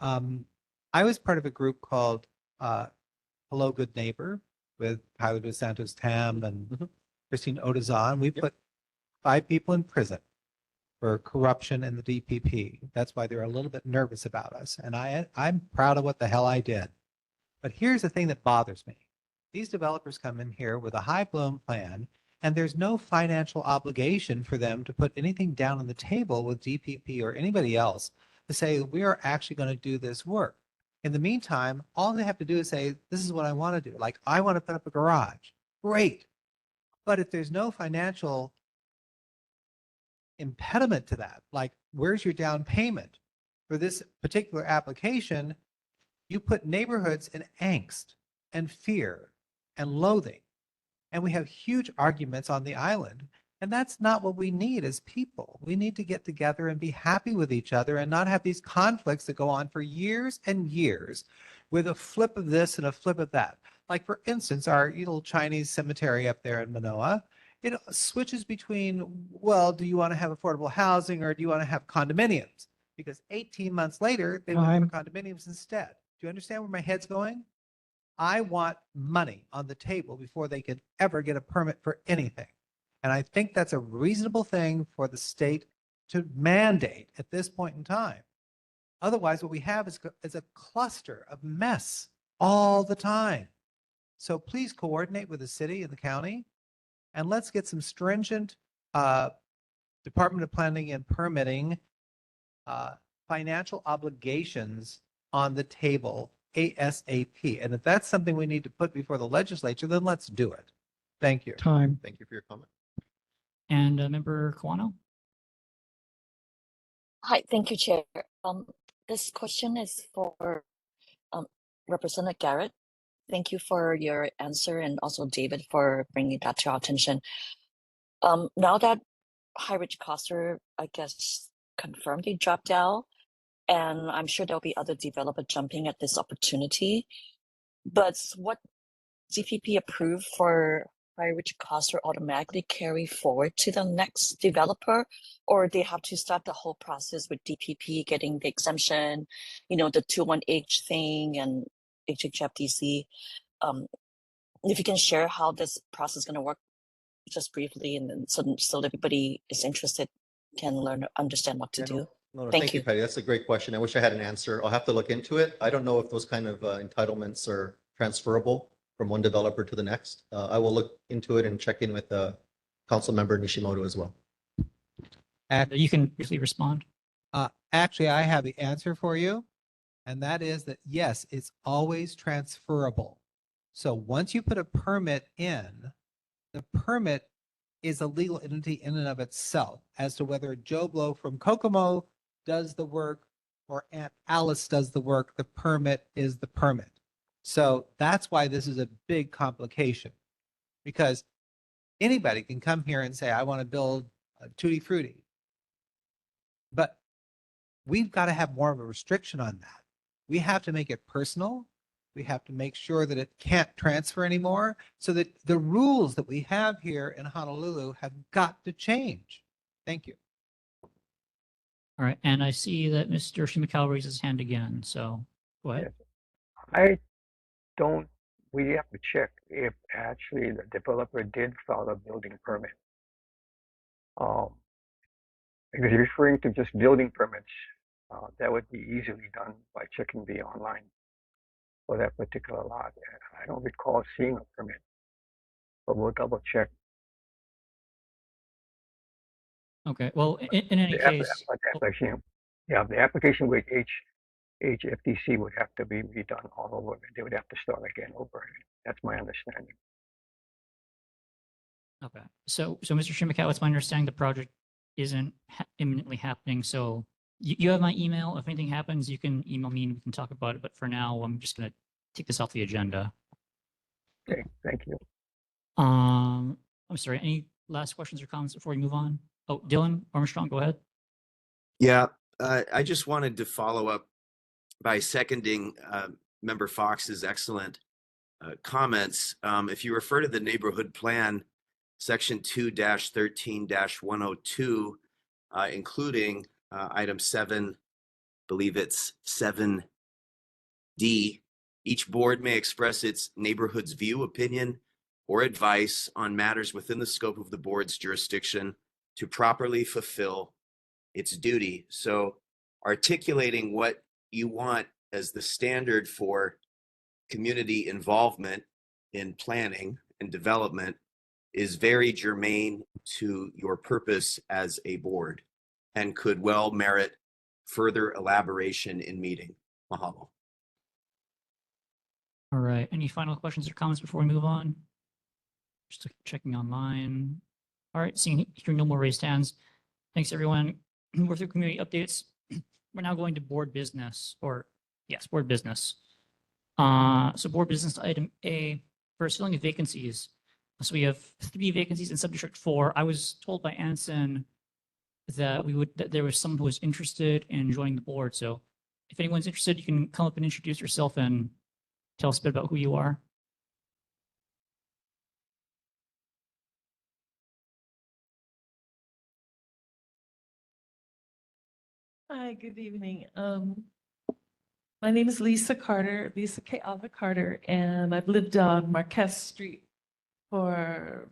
S3: I was part of a group called Hello Good Neighbor with Tyler Dos Santos Tam and Christine Odazan. We put 5 people in prison for corruption in the DPP. That's why they're a little bit nervous about us. And I'm proud of what the hell I did. But here's the thing that bothers me. These developers come in here with a high-blown plan, and there's no financial obligation for them to put anything down on the table with DPP or anybody else to say, we are actually going to do this work. In the meantime, all they have to do is say, this is what I want to do. Like, I want to put up a garage. Great. But if there's no financial impediment to that, like, where's your down payment? For this particular application, you put neighborhoods in angst and fear and loathing. And we have huge arguments on the island. And that's not what we need as people. We need to get together and be happy with each other and not have these conflicts that go on for years and years with a flip of this and a flip of that. Like, for instance, our little Chinese cemetery up there in Manoa, it switches between, well, do you want to have affordable housing or do you want to have condominiums? Because 18 months later, they went for condominiums instead. Do you understand where my head's going? I want money on the table before they can ever get a permit for anything. And I think that's a reasonable thing for the state to mandate at this point in time. Otherwise, what we have is a cluster of mess all the time. So please coordinate with the city and the county, and let's get some stringent Department of Planning and Permitting financial obligations on the table ASAP. And if that's something we need to put before the legislature, then let's do it. Thank you.
S15: Thank you for your comment.
S1: And Member Kawano.
S4: Hi, thank you, Chair. This question is for Representative Garrett. Thank you for your answer, and also David for bringing that to our attention. Now that High Ridge Coster, I guess, confirmed they dropped out, and I'm sure there'll be other developers jumping at this opportunity. But what DPP approved for High Ridge Coster automatically carry forward to the next developer, or they have to start the whole process with DPP getting the exemption, the 21H thing and HHFDC. If you can share how this process is going to work just briefly, and then so everybody is interested can understand what to do.
S15: No,
S4: Thank you.
S15: Patty. That's a great question. I wish I had an answer. I'll have to look into it. I don't know if those kind of entitlements are transferable from one developer to the next. I will look into it and check in with Council Member Nishimoto as well.
S1: You can briefly respond.
S3: Actually, I have the answer for you, and that is that yes, it's always transferable. So once you put a permit in, the permit is a legal entity in and of itself. As to whether Joe Blow from Kokomo does the work or Aunt Alice does the work, the permit is the permit. So that's why this is a big complication, because anybody can come here and say, I want to build a Tutti Frutti. But we've got to have more of a restriction on that. We have to make it personal. We have to make sure that it can't transfer anymore, so that the rules that we have here in Honolulu have got to change. Thank you.
S1: All right, and I see that Mr. Shimakawa raised his hand again, so go ahead.
S16: I don't, we have to check if actually the developer did file a building permit. Because you're referring to just building permits, that would be easily done by checking the online for that particular lot. I don't recall seeing a permit, but we'll double check.
S1: Okay, well, in any case,
S16: The application with HFTC would have to be redone all over. They would have to start again over. That's my understanding.
S1: okay. So Mr. Shimakawa, it's my understanding the project isn't imminently happening. So you have my email. If anything happens, you can email me and we can talk about it. But for now, I'm just gonna take this off the agenda.
S16: Okay, thank you.
S1: I'm sorry. Any last questions or comments before we move on? Oh, Dylan Armstrong, go ahead.
S12: Yeah, I just wanted to follow up by seconding Member Fox's excellent comments. If you refer to the neighborhood plan, section 2-13-102, including item 7, believe it's 7D, each board may express its neighborhood's view, opinion, or advice on matters within the scope of the board's jurisdiction to properly fulfill its duty. So articulating what you want as the standard for community involvement in planning and development is very germane to your purpose as a board and could well merit further elaboration in meeting. Mahalo.
S1: All right. Any final questions or comments before we move on? Just checking online. All right. Hearing no more raised hands. Thanks, everyone. We're through community updates. We're now going to board business, or yes, board business. So board business item A, for filling of vacancies. So we have 3 vacancies in Subdistrict 4. I was told by Anson that there was someone who was interested in joining the board. So if anyone's interested, you can come up and introduce yourself and tell us a bit about who you are.
S19: Hi, good evening. My name is Lisa Carter, Lisa K. Alva Carter, and I've lived on Marquez Street for,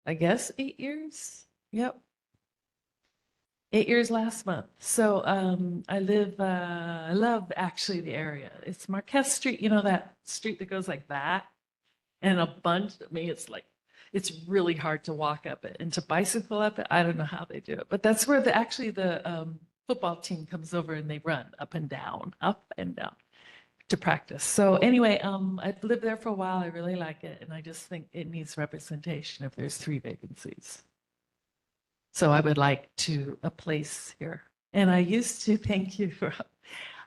S19: I guess, 8 years. Yep. 8 years last month. So I love actually the area. It's Marquez Street, you know, that street that goes like that, and a bunch, I mean, it's really hard to walk up it and to bicycle up it. I don't know how they do it, but that's where the football team comes over and they run up and down to practice. So anyway, I've lived there for a while. I really like it. And I just think it needs representation if there's 3 vacancies. So I would like a place here. And I used to, thank you for,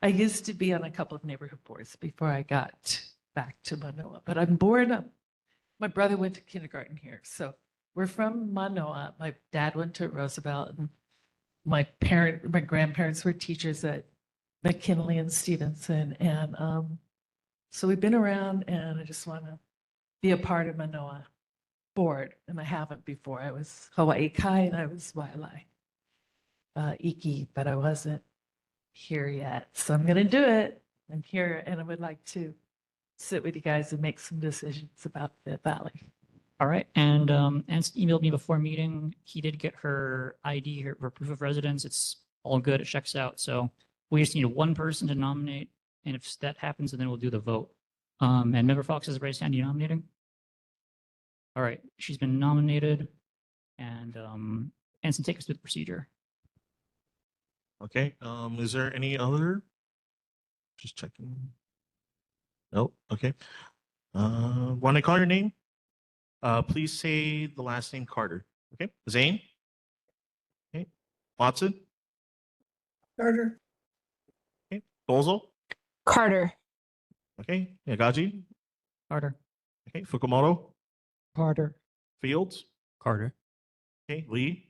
S19: I used to be on a couple of neighborhood boards before I got back to Mānoa, but I'm born up. My brother went to kindergarten here. So we're from Mānoa. My dad went to Roosevelt, and my grandparents were teachers at McKinley and Stevenson. And so we've been around, and I just want to be a part of Mānoa board. And I haven't before. I was Hawaii Kai and I was Wailai Iki, but I wasn't here yet. So I'm going to do it. I'm here, and I would like to sit with you guys and make some decisions about the valley.
S1: All right. And Anson emailed me before meeting. He did get her ID, her proof of residence. It's all good. It checks out. So we just need 1 person to nominate. And if that happens, then we'll do the vote. And Member Fox has raised hand. You nominating? All right. She's been nominated. And Anson, take us through the procedure.
S2: Okay. Is there any other? Just checking. Nope. Okay. When I call your name, please say the last name Carter. Okay. Zane. Okay. Watson.
S5: Carter.
S2: Okay. Bozo.
S18: Carter.
S2: Okay. Yagaji.
S1: Carter.
S2: Okay. Fukumoto.
S18: Carter.
S2: Fields.
S18: Carter.
S2: Okay. Lee.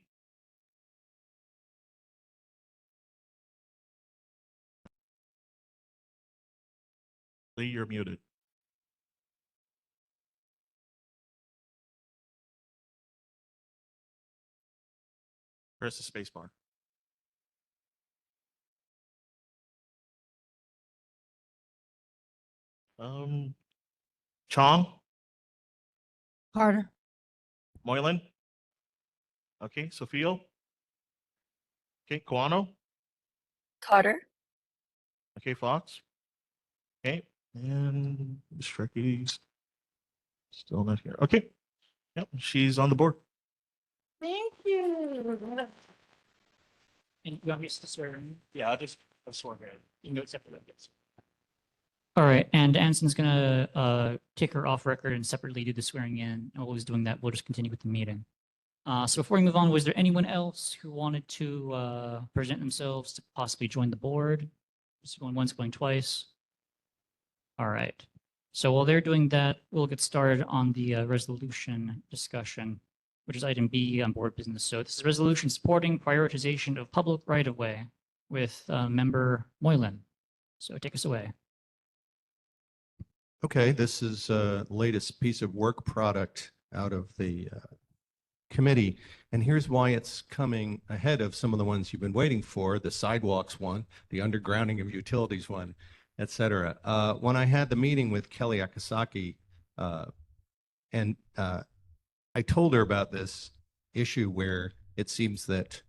S2: Lee, you're muted. Press the space bar. Chong,
S18: Carter.
S2: Moylan. Okay, Sophia. Okay, Guano.
S4: Carter.
S2: Okay, Fox. Okay, and Shricky's still not here. Okay, yep, she's on the board.
S19: Thank you.
S1: And you want me to swear in?
S2: Yeah, I'll swear in.
S1: You can go separately. Yes. All right, and Anson's gonna take her off record and separately do the swearing in. And while he's doing that, we'll just continue with the meeting. So before we move on, was there anyone else who wanted to present themselves to possibly join the board? Just going once, going twice. All right. So while they're doing that, we'll get started on the resolution discussion, which is item B on board business. So this is a resolution supporting prioritization of public right-of-way with member Moylan. So take us away.
S14: Okay, this is latest piece of work product out of the committee. And here's why it's coming ahead of some of the ones you've been waiting for, the sidewalks one, the undergrounding of utilities one, et cetera. When I had the meeting with Kelly Akasaki, and I told her about this issue where it seems that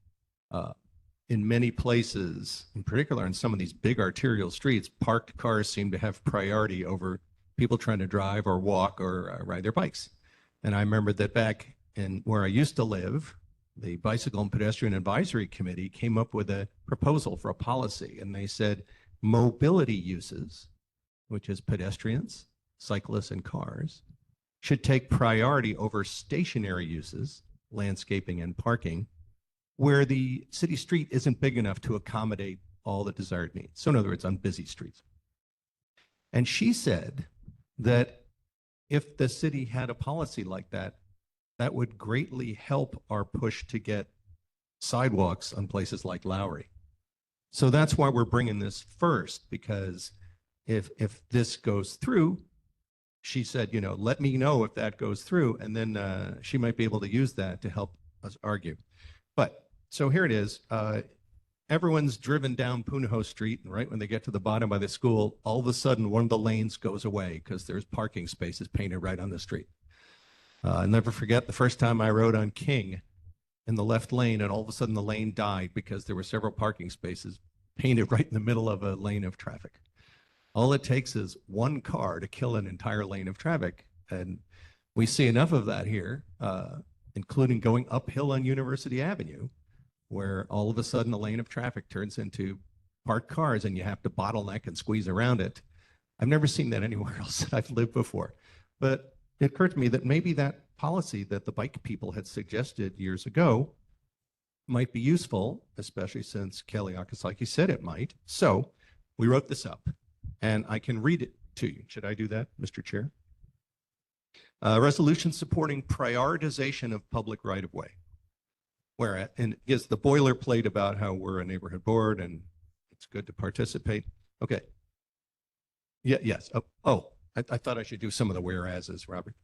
S14: in many places, in particular in some of these big arterial streets, parked cars seem to have priority over people trying to drive or walk or ride their bikes. And I remember that back in where I used to live, the Bicycle and Pedestrian Advisory Committee came up with a proposal for a policy. And they said mobility uses, which is pedestrians, cyclists, and cars, should take priority over stationary uses, landscaping and parking, where the city street isn't big enough to accommodate all the desired needs. So in other words, on busy streets. And she said that if the city had a policy like that, that would greatly help our push to get sidewalks on places like Lowry. So that's why we're bringing this first, because if this goes through, she said, you know, let me know if that goes through, and then she might be able to use that to help us argue. But so here it is. Everyone's driven down Punahou Street, and right when they get to the bottom by the school, all of a sudden one of the lanes goes away because there's parking spaces painted right on the street. I'll never forget the first time I rode on King in the left lane, and all of a sudden the lane died because there were several parking spaces painted right in the middle of a lane of traffic. All it takes is one car to kill an entire lane of traffic. And we see enough of that here, including going uphill on University Avenue, where all of a sudden a lane of traffic turns into parked cars and you have to bottleneck and squeeze around it. I've never seen that anywhere else that I've lived before. But it occurred to me that maybe that policy that the bike people had suggested years ago might be useful, especially since Kelly Akasaki said it might. So we wrote this up, and I can read it to you. Should I do that, Mr. Chair? Resolution supporting prioritization of public right-of-way. Where, and it gives the boilerplate about how we're a neighborhood board and it's good to participate. Okay. Yeah, yes. I thought I should do some of the whereases, Robert.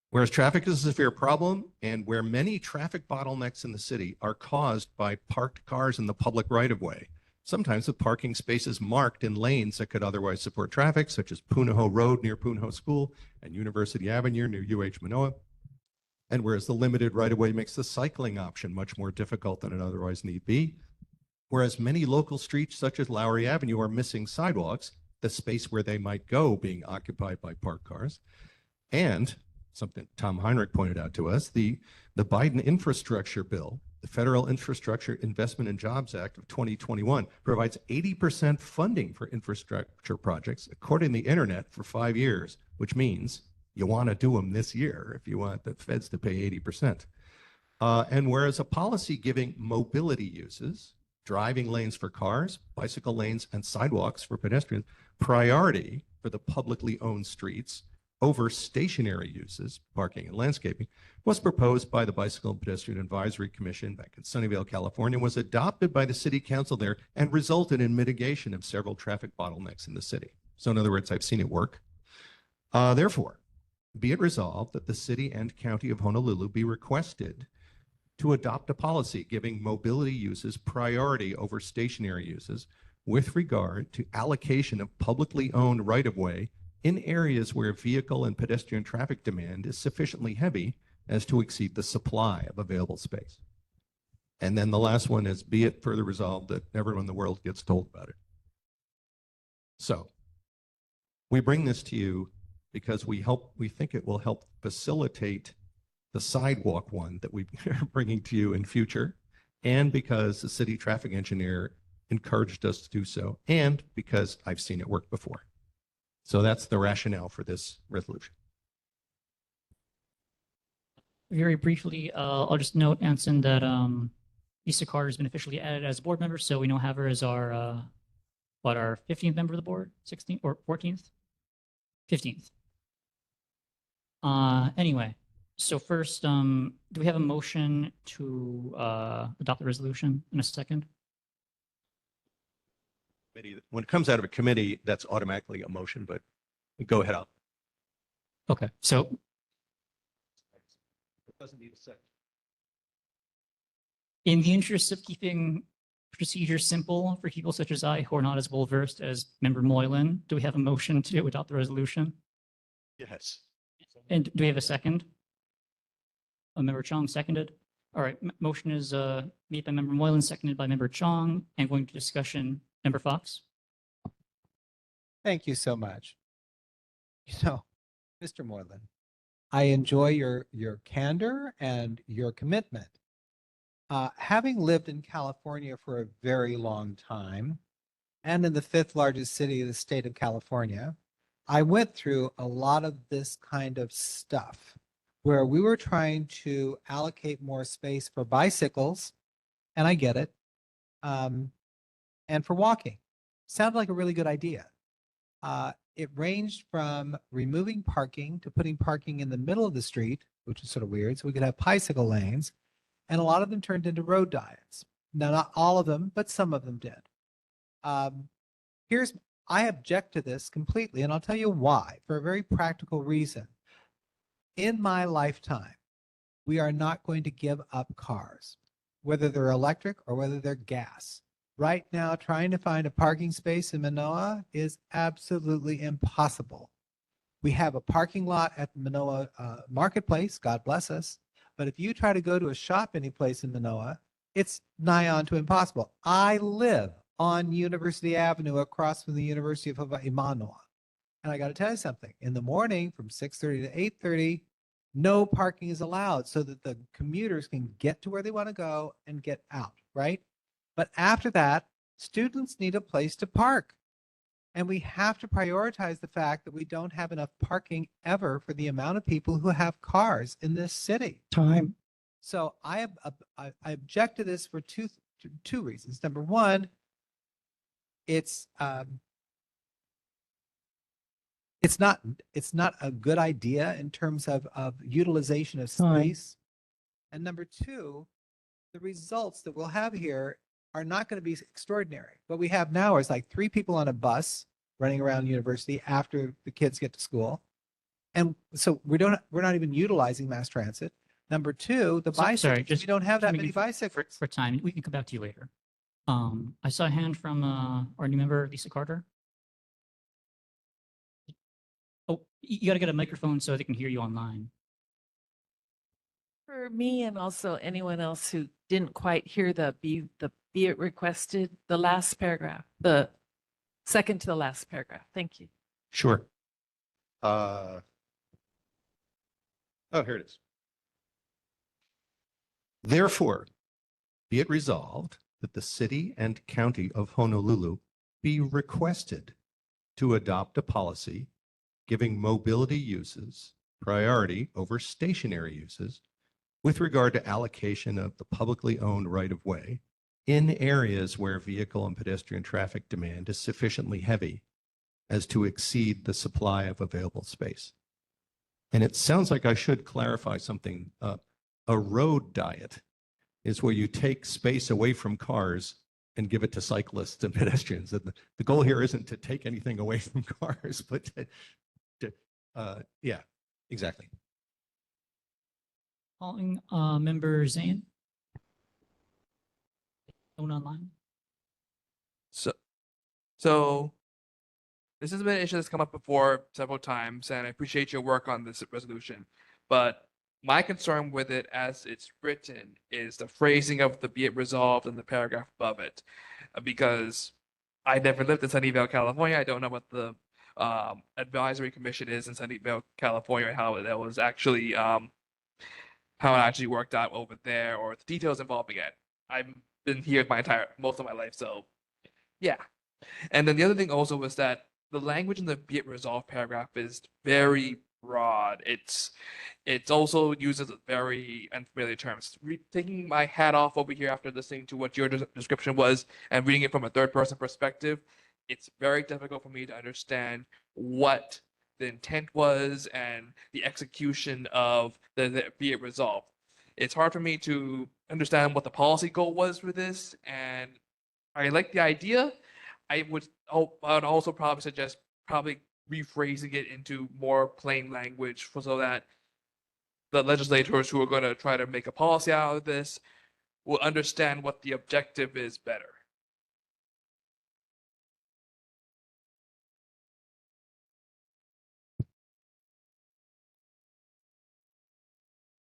S14: Whereas traffic is a severe problem, and where many traffic bottlenecks in the city are caused by parked cars in the public right-of-way, sometimes with parking spaces marked in lanes that could otherwise support traffic, such as Punahou Road near Punahou School and University Avenue near UH Mānoa. And whereas the limited right-of-way makes the cycling option much more difficult than it otherwise need be, whereas many local streets such as Lowry Avenue are missing sidewalks, the space where they might go being occupied by parked cars, and something Tom Heinrich pointed out to us, the Biden infrastructure bill, the Federal Infrastructure Investment and Jobs Act of 2021, provides 80% funding for infrastructure projects, according to the internet, for 5 years, which means you want to do them this year if you want the feds to pay 80%. And whereas a policy giving mobility uses, driving lanes for cars, bicycle lanes, and sidewalks for pedestrians, priority for the publicly owned streets over stationary uses, parking and landscaping, was proposed by the Bicycle and Pedestrian Advisory Commission back in Sunnyvale, California, was adopted by the city council there, and resulted in mitigation of several traffic bottlenecks in the city. So in other words, I've seen it work. Therefore, be it resolved that the city and county of Honolulu be requested to adopt a policy giving mobility uses priority over stationary uses with regard to allocation of publicly owned right-of-way in areas where vehicle and pedestrian traffic demand is sufficiently heavy as to exceed the supply of available space. And then the last one is, be it further resolved that everyone in the world gets told about it. So we bring this to you because we think it will help facilitate the sidewalk one that we are bringing to you in future, and because the city traffic engineer encouraged us to do so, and because I've seen it work before. So that's the rationale for this resolution.
S1: Very briefly, I'll just note, Anson, that Lisa Carter has been officially added as a board member, so we now have her as our our 15th member of the board, 16th or 14th, 15th. Anyway, so first, do we have a motion to adopt the resolution in a second?
S14: When it comes out of a committee, that's automatically a motion, but go ahead.
S1: Okay, so
S14: it doesn't need a second.
S1: In the interest of keeping procedure simple for people such as I who are not as well versed as Member Moylan, do we have a motion to adopt the resolution?
S14: Yes.
S1: And do we have a second? Member Chong seconded. All right, motion is made by Member Moylan, seconded by Member Chong, and going to discussion. Member Fox.
S3: Thank you so much. So, Mr. Moylan, I enjoy your candor and your commitment. Having lived in California for a very long time, and in the 5th largest city of the state of California, I went through a lot of this kind of stuff where we were trying to allocate more space for bicycles, and I get it, and for walking. Sounded like a really good idea. It ranged from removing parking to putting parking in the middle of the street, which is sort of weird, so we could have bicycle lanes, and a lot of them turned into road diets. Now, not all of them, but some of them did. I object to this completely, and I'll tell you why, for a very practical reason. In my lifetime, we are not going to give up cars, whether they're electric or whether they're gas. Right now, trying to find a parking space in Mānoa is absolutely impossible. We have a parking lot at the Mānoa Marketplace, God bless us, but if you try to go to a shop any place in Mānoa, it's nigh on to impossible. I live on University Avenue across from the University of Hawaii, Mānoa. And I got to tell you something, in the morning from 6:30 to 8:30, no parking is allowed so that the commuters can get to where they want to go and get out, right? But after that, students need a place to park. And we have to prioritize the fact that we don't have enough parking ever for the amount of people who have cars in this city.
S18: Time.
S3: So I object to this for two reasons. Number one, it's not a good idea in terms of utilization of space. And number two, the results that we'll have here are not going to be extraordinary. What we have now is like 3 people on a bus running around university after the kids get to school. And so we're not even utilizing mass transit. Number two, the bicycles, we don't have that many bicycles.
S1: For time, we can come back to you later. I saw a hand from our new member, Lisa Carter. Oh, you got to get a microphone so they can hear you online.
S19: For me and also anyone else who didn't quite hear the be it requested, the last paragraph, the second to the last paragraph. Thank you.
S14: Sure. Oh, here it is. Therefore, be it resolved that the city and county of Honolulu be requested to adopt a policy giving mobility uses priority over stationary uses with regard to allocation of the publicly owned right-of-way in areas where vehicle and pedestrian traffic demand is sufficiently heavy as to exceed the supply of available space. And it sounds like I should clarify something. A road diet is where you take space away from cars and give it to cyclists and pedestrians. And the goal here isn't to take anything away from cars, but yeah, exactly.
S1: Calling member Zane. No one online.
S20: So this has been an issue that's come up before several times, and I appreciate your work on this resolution. But my concern with it as it's written is the phrasing of the "be it resolved" in the paragraph above it. Because I never lived in Sunnyvale, California. I don't know what the advisory commission is in Sunnyvale, California, and how that was actually how it actually worked out over there, or the details involving it. I've been here most of my life, so yeah. And then the other thing also was that the language in the "be it resolved" paragraph is very broad. It's also uses very unfamiliar terms. Taking my hat off over here after listening to what your description was and reading it from a third-person perspective, it's very difficult for me to understand what the intent was and the execution of the "be it resolved." It's hard for me to understand what the policy goal was for this, and I like the idea. I would also probably suggest rephrasing it into more plain language so that the legislators who are going to try to make a policy out of this will understand what the objective is better.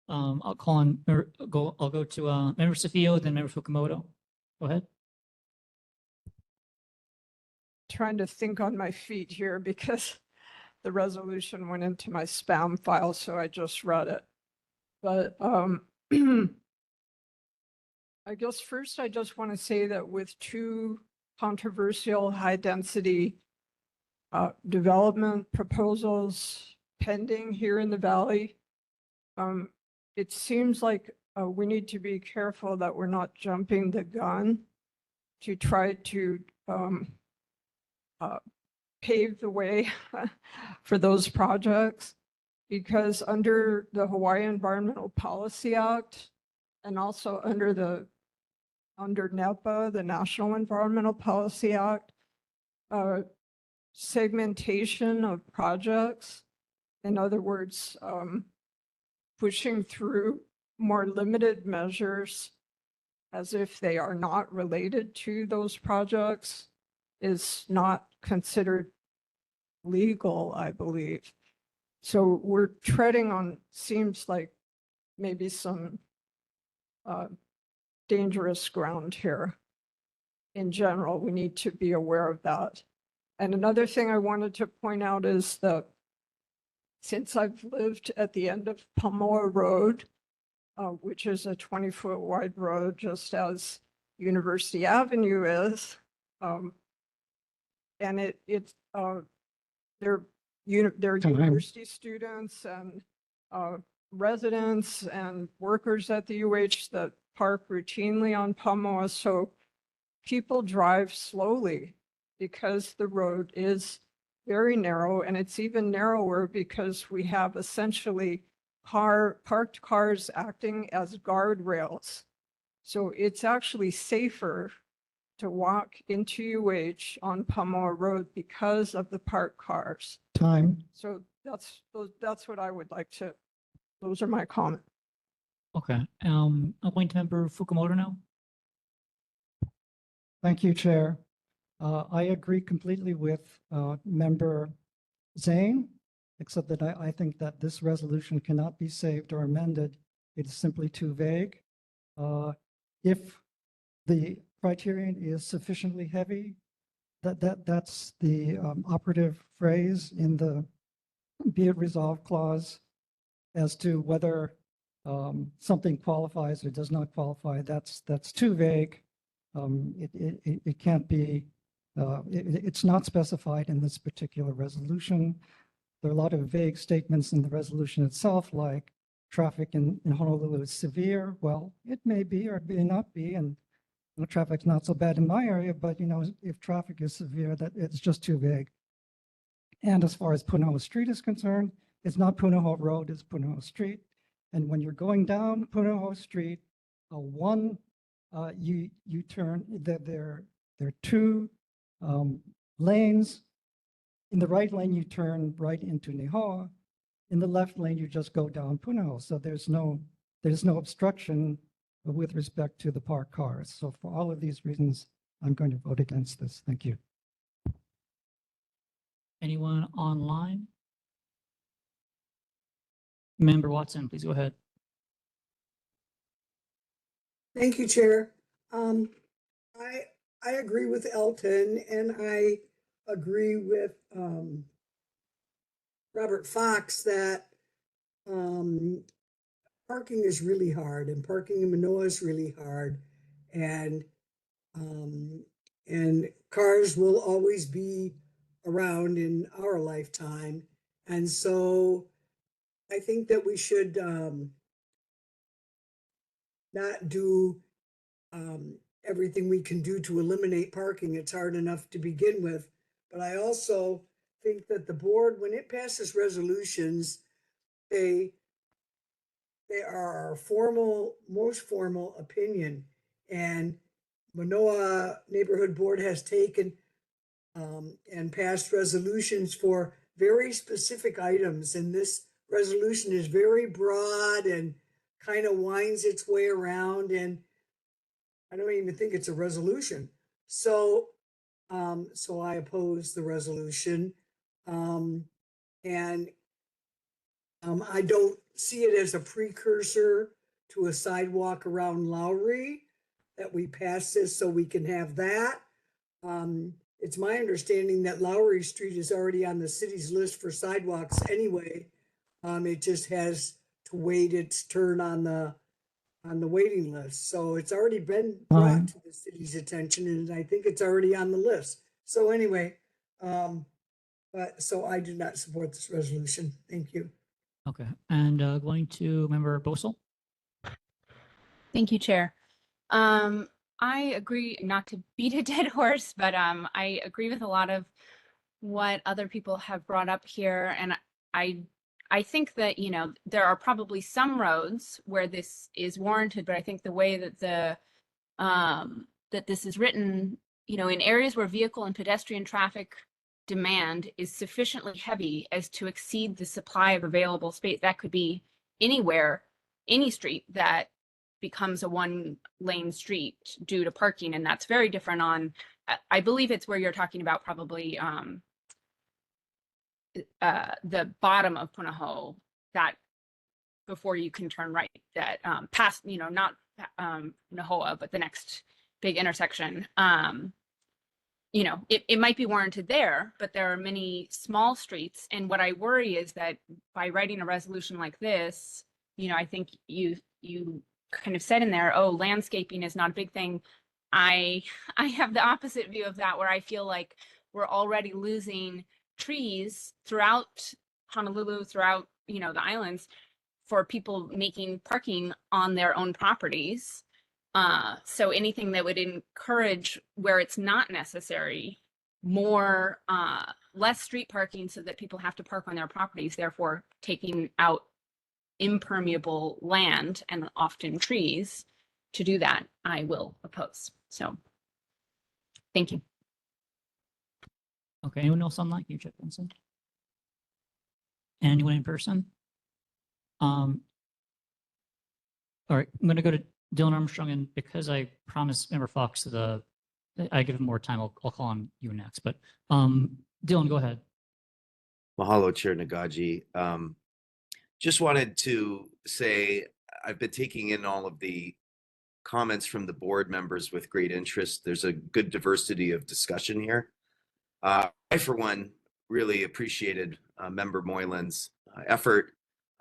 S1: I'll call on, I'll go to member Safio, then member Fukumoto. Go ahead.
S21: Trying to think on my feet here because the resolution went into my spam file, so I just read it. But I guess first I just want to say that with two controversial high-density development proposals pending here in the Valley, it seems like we need to be careful that we're not jumping the gun to try to pave the way for those projects, because under the Hawaii Environmental Policy Act and also under NEPA, the National Environmental Policy Act, segmentation of projects, in other words, pushing through more limited measures as if they are not related to those projects, is not considered legal, I believe. So we're treading on, seems like maybe some dangerous ground here. In general, we need to be aware of that. And another thing I wanted to point out is that since I've lived at the end of Pamoa Road, which is a 20-foot wide road, just as University Avenue is, and they're university students and residents and workers at the UH that park routinely on Pamoa. So people drive slowly because the road is very narrow, and it's even narrower because we have essentially parked cars acting as guardrails. So it's actually safer to walk into UH on Pamoa Road because of the parked cars.
S18: Time.
S21: So that's what I would like to, those are my comments.
S1: Okay. Appoint member Fukumoto now.
S18: Thank you, Chair. I agree completely with member Zane, except that I think that this resolution cannot be saved or amended. It is simply too vague. If the criterion is sufficiently heavy, that's the operative phrase in the "be it resolved" clause as to whether something qualifies or does not qualify. That's too vague. It can't be. It's not specified in this particular resolution. There are a lot of vague statements in the resolution itself, like traffic in Honolulu is severe. Well, it may be or it may not be, and the traffic's not so bad in my area, but if traffic is severe, that it's just too vague. And as far as Punahou Street is concerned, it's not Punahou Road, it's Punahou Street. And when you're going down Punahou Street, one you turn, there are two lanes. In the right lane, you turn right into Nihoa. In the left lane, you just go down Punahou. So there's no obstruction with respect to the parked cars. So for all of these reasons, I'm going to vote against this. Thank you.
S1: Anyone online? Member Watson, please go ahead.
S5: Thank you, Chair. I agree with Elton, and I agree with Robert Fox that parking is really hard, and parking in Manoa is really hard, and cars will always be around in our lifetime, and so I think that we should not do everything we can do to eliminate parking. It's hard enough to begin with. But I also think that the board, when it passes resolutions, they are our most formal opinion. And Manoa Neighborhood Board has taken and passed resolutions for very specific items. And this resolution is very broad and kind of winds its way around, and I don't even think it's a resolution. So I oppose the resolution. And I don't see it as a precursor to a sidewalk around Lowry, that we pass this so we can have that. It's my understanding that Lowry Street is already on the city's list for sidewalks anyway. It just has to wait its turn on the waiting list. So it's already been brought to the city's attention, and I think it's already on the list. So anyway, so I do not support this resolution. Thank you.
S1: Okay, and going to Member Bosel.
S6: Thank you, Chair. I agree, not to beat a dead horse, but I agree with a lot of what other people have brought up here. And I think that, you know, there are probably some roads where this is warranted, but I think the way that that this is written, you know, in areas where vehicle and pedestrian traffic demand is sufficiently heavy as to exceed the supply of available space, that could be anywhere, any street that becomes a one-lane street due to parking, and that's very different on, I believe it's where you're talking about probably the bottom of Punahou, that before you can turn right, that past, you know, not Nahoa, but the next big intersection. You know, it might be warranted there, but there are many small streets. And what I worry is that by writing a resolution like this, you know, I think you kind of said in there, oh, landscaping is not a big thing. I have the opposite view of that, where I feel like we're already losing trees throughout Honolulu, throughout, you know, the islands, for people making parking on their own properties. So anything that would encourage, where it's not necessary, more less street parking so that people have to park on their properties, therefore taking out impermeable land and often trees to do that, I will oppose. So thank you.
S1: Okay, anyone else online? Can you check Vincent? Anyone in person? All right, I'm gonna go to Dylan Armstrong, and because I promised Member Fox I give him more time, I'll call on you next. But Dylan, go ahead.
S12: Mahalo, Chair Nagaji. Just wanted to say I've been taking in all of the comments from the board members with great interest. There's a good diversity of discussion here. I, for one, really appreciated Member Moylan's effort.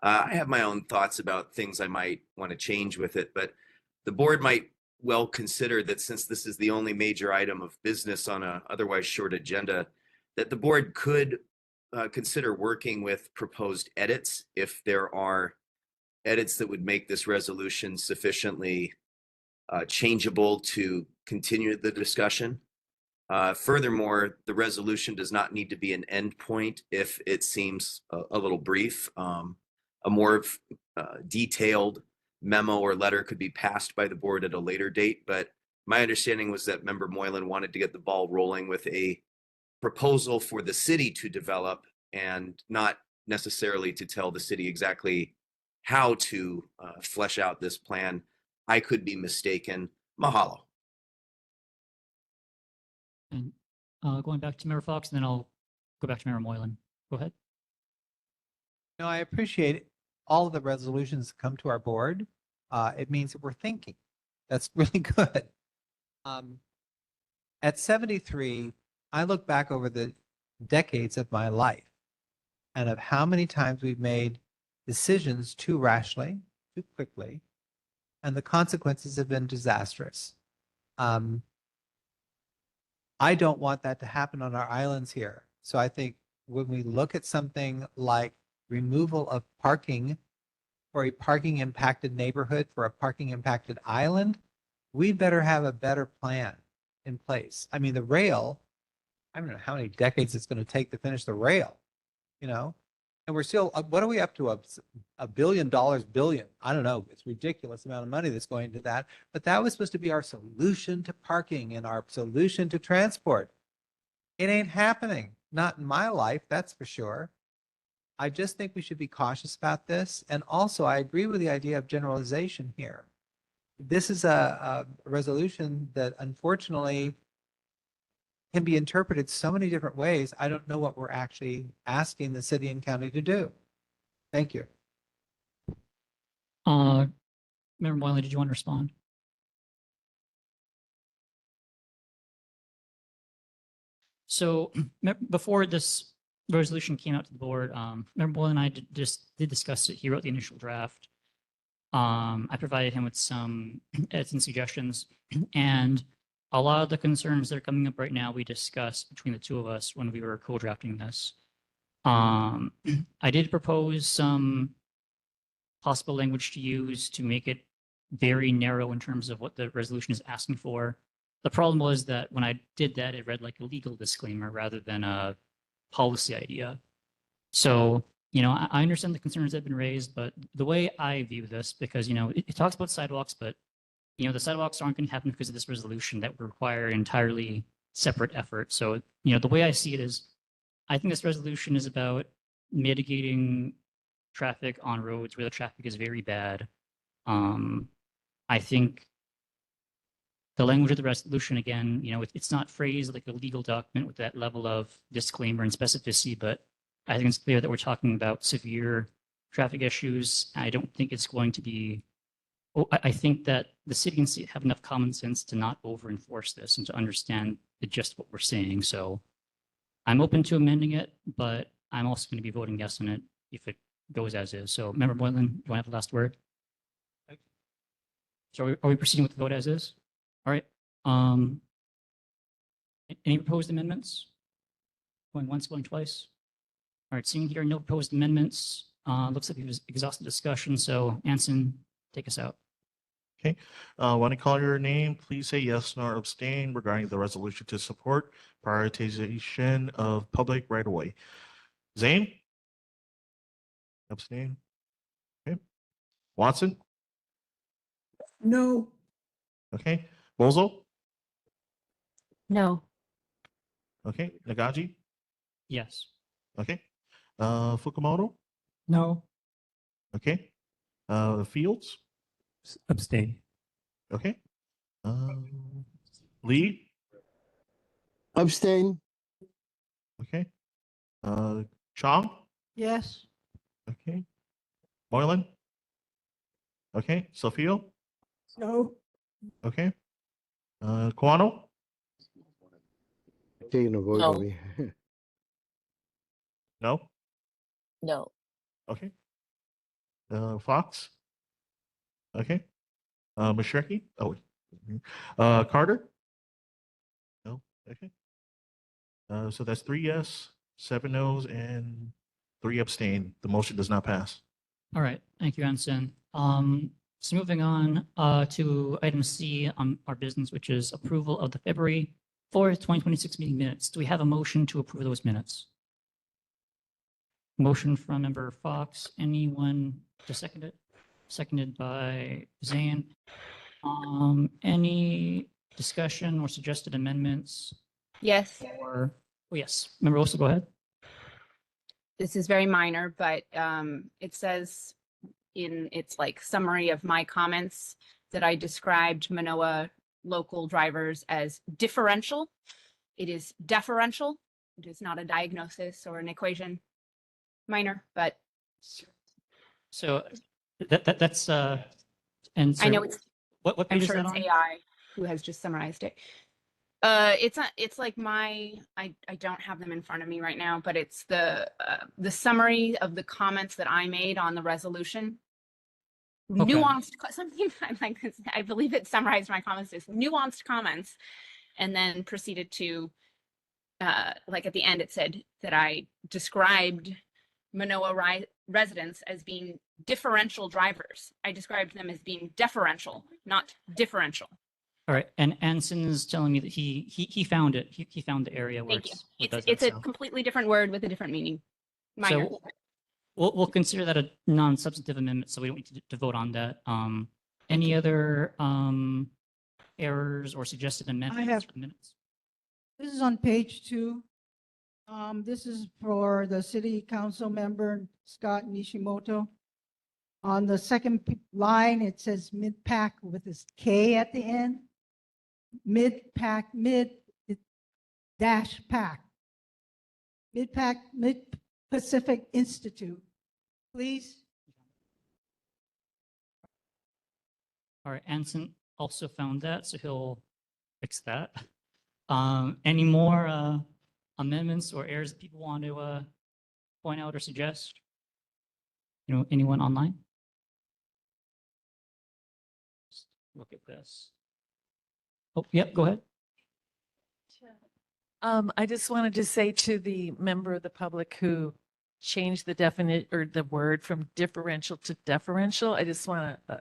S12: I have my own thoughts about things I might want to change with it, but the board might well consider that, since this is the only major item of business on a otherwise short agenda, that the board could consider working with proposed edits if there are edits that would make this resolution sufficiently changeable to continue the discussion. Furthermore, the resolution does not need to be an endpoint if it seems a little brief. A more detailed memo or letter could be passed by the board at a later date. But my understanding was that Member Moylan wanted to get the ball rolling with a proposal for the city to develop and not necessarily to tell the city exactly how to flesh out this plan. I could be mistaken. Mahalo.
S1: And going back to Member Fox, and then I'll go back to Member Moylan. Go ahead.
S3: No, I appreciate all of the resolutions that come to our board. It means that we're thinking. That's really good. At 73, I look back over the decades of my life and of how many times we've made decisions too rashly, too quickly, and the consequences have been disastrous. I don't want that to happen on our islands here. So I think when we look at something like removal of parking for a parking impacted neighborhood, for a parking impacted island, we'd better have a better plan in place. I mean, the rail, I don't know how many decades it's going to take to finish the rail, you know? And we're still, what are we up to? $1 billion, billion? I don't know. It's ridiculous amount of money that's going to that. But that was supposed to be our solution to parking and our solution to transport. It ain't happening. Not in my life, that's for sure. I just think we should be cautious about this. And also, I agree with the idea of generalization here. This is a resolution that unfortunately can be interpreted so many different ways. I don't know what we're actually asking the city and county to do. Thank you.
S1: Member Moylan, did you want to respond? So before this resolution came out to the board, Member Moylan and I did discuss it. He wrote the initial draft. I provided him with some edits and suggestions, and a lot of the concerns that are coming up right now we discussed between the two of us when we were co-drafting this. I did propose some possible language to use to make it very narrow in terms of what the resolution is asking for. The problem was that when I did that, it read like a legal disclaimer rather than a policy idea. So, you know, I understand the concerns that have been raised, but the way I view this, because, you know, it talks about sidewalks, but, you know, the sidewalks aren't going to happen because of this resolution that would require entirely separate effort. So, you know, the way I see it is, I think this resolution is about mitigating traffic on roads where the traffic is very bad. I think the language of the resolution, again, you know, it's not phrased like a legal document with that level of disclaimer and specificity, but I think it's clear that we're talking about severe traffic issues. I don't think it's going to be, I think that the city and state have enough common sense to not over-enforce this and to understand just what we're saying. So I'm open to amending it, but I'm also going to be voting yes on it if it goes as is. So Member Moylan, do you want to have the last word? So are we proceeding with the vote as is? All right. Any proposed amendments? Going once, going twice? All right, seeing here no proposed amendments, looks like we've exhausted discussion. So Anson, take us out.
S2: Okay. When I call your name, please say yes nor abstain regarding the resolution to support prioritization of public right of way. Zane? Abstain. Okay. Watson?
S5: No.
S2: Okay. Bozo?
S10: No.
S2: Okay. Nagaji?
S1: Yes.
S2: Okay. Fukumoto?
S18: No.
S2: Okay. Fields?
S8: Abstain.
S2: Okay. Lee?
S8: Abstain.
S2: Okay. Chong?
S10: Yes.
S2: Okay. Moylan? Okay. Sophia?
S21: No.
S2: Okay. Kawano?
S8: Taking a vote
S4: No.
S8: on me.
S2: No?
S4: No.
S2: Okay. Fox? Okay. Mashirki? Oh, wait. Carter? No? Okay. So that's 3 yes, 7 no's, and 3 abstain. The motion does not pass.
S1: All right, thank you, Anson. So moving on to item C on our business, which is approval of the February 4th, 2026 meeting minutes. Do we have a motion to approve those minutes? Motion from Member Fox. Anyone to second it? seconded by Zane. Any discussion or suggested amendments?
S6: Yes,
S1: Or, oh, yes, Member Wilson, go ahead.
S6: this is very minor, but it says in its like summary of my comments that I described Manoa local drivers as differential. It is deferential. It is not a diagnosis or an equation. Minor, but
S1: So that's and
S6: I know
S1: sorry,
S6: it's,
S1: what
S6: I'm
S1: page is
S6: sure
S1: that
S6: it's
S1: on?
S6: AI who has just summarized it. It's like I don't have them in front of me right now, but it's the summary of the comments that I made on the resolution.
S1: Okay.
S6: Nuanced, something like this. I believe it summarized my comments as nuanced comments, and then proceeded to, like at the end, it said that I described Manoa residents as being differential drivers. I described them as being deferential, not differential.
S1: All right, and Anson is telling me that he found it. He found the area where
S6: Thank you.
S1: it does
S6: It's
S1: that,
S6: a
S1: so.
S6: completely different word with a different meaning. Minor.
S1: So we'll consider that a non-substantive amendment, so we don't need to vote on that. Any other errors or suggested amendments
S8: have-
S1: for the minutes?
S8: This is on page 2. This is for the city council member, Scott Nishimoto. On the second line, it says mid-pack with this K at the end. Mid-pack, dash pack. Mid-pack, Mid-Pacific Institute. Please.
S1: All right, Anson also found that, so he'll fix that. Any more amendments or errors that people want to point out or suggest? Anyone online? Just look at this. Oh, yep, go ahead.
S19: I just wanted to say to the member of the public who changed the definite or the word from differential to deferential, I just want to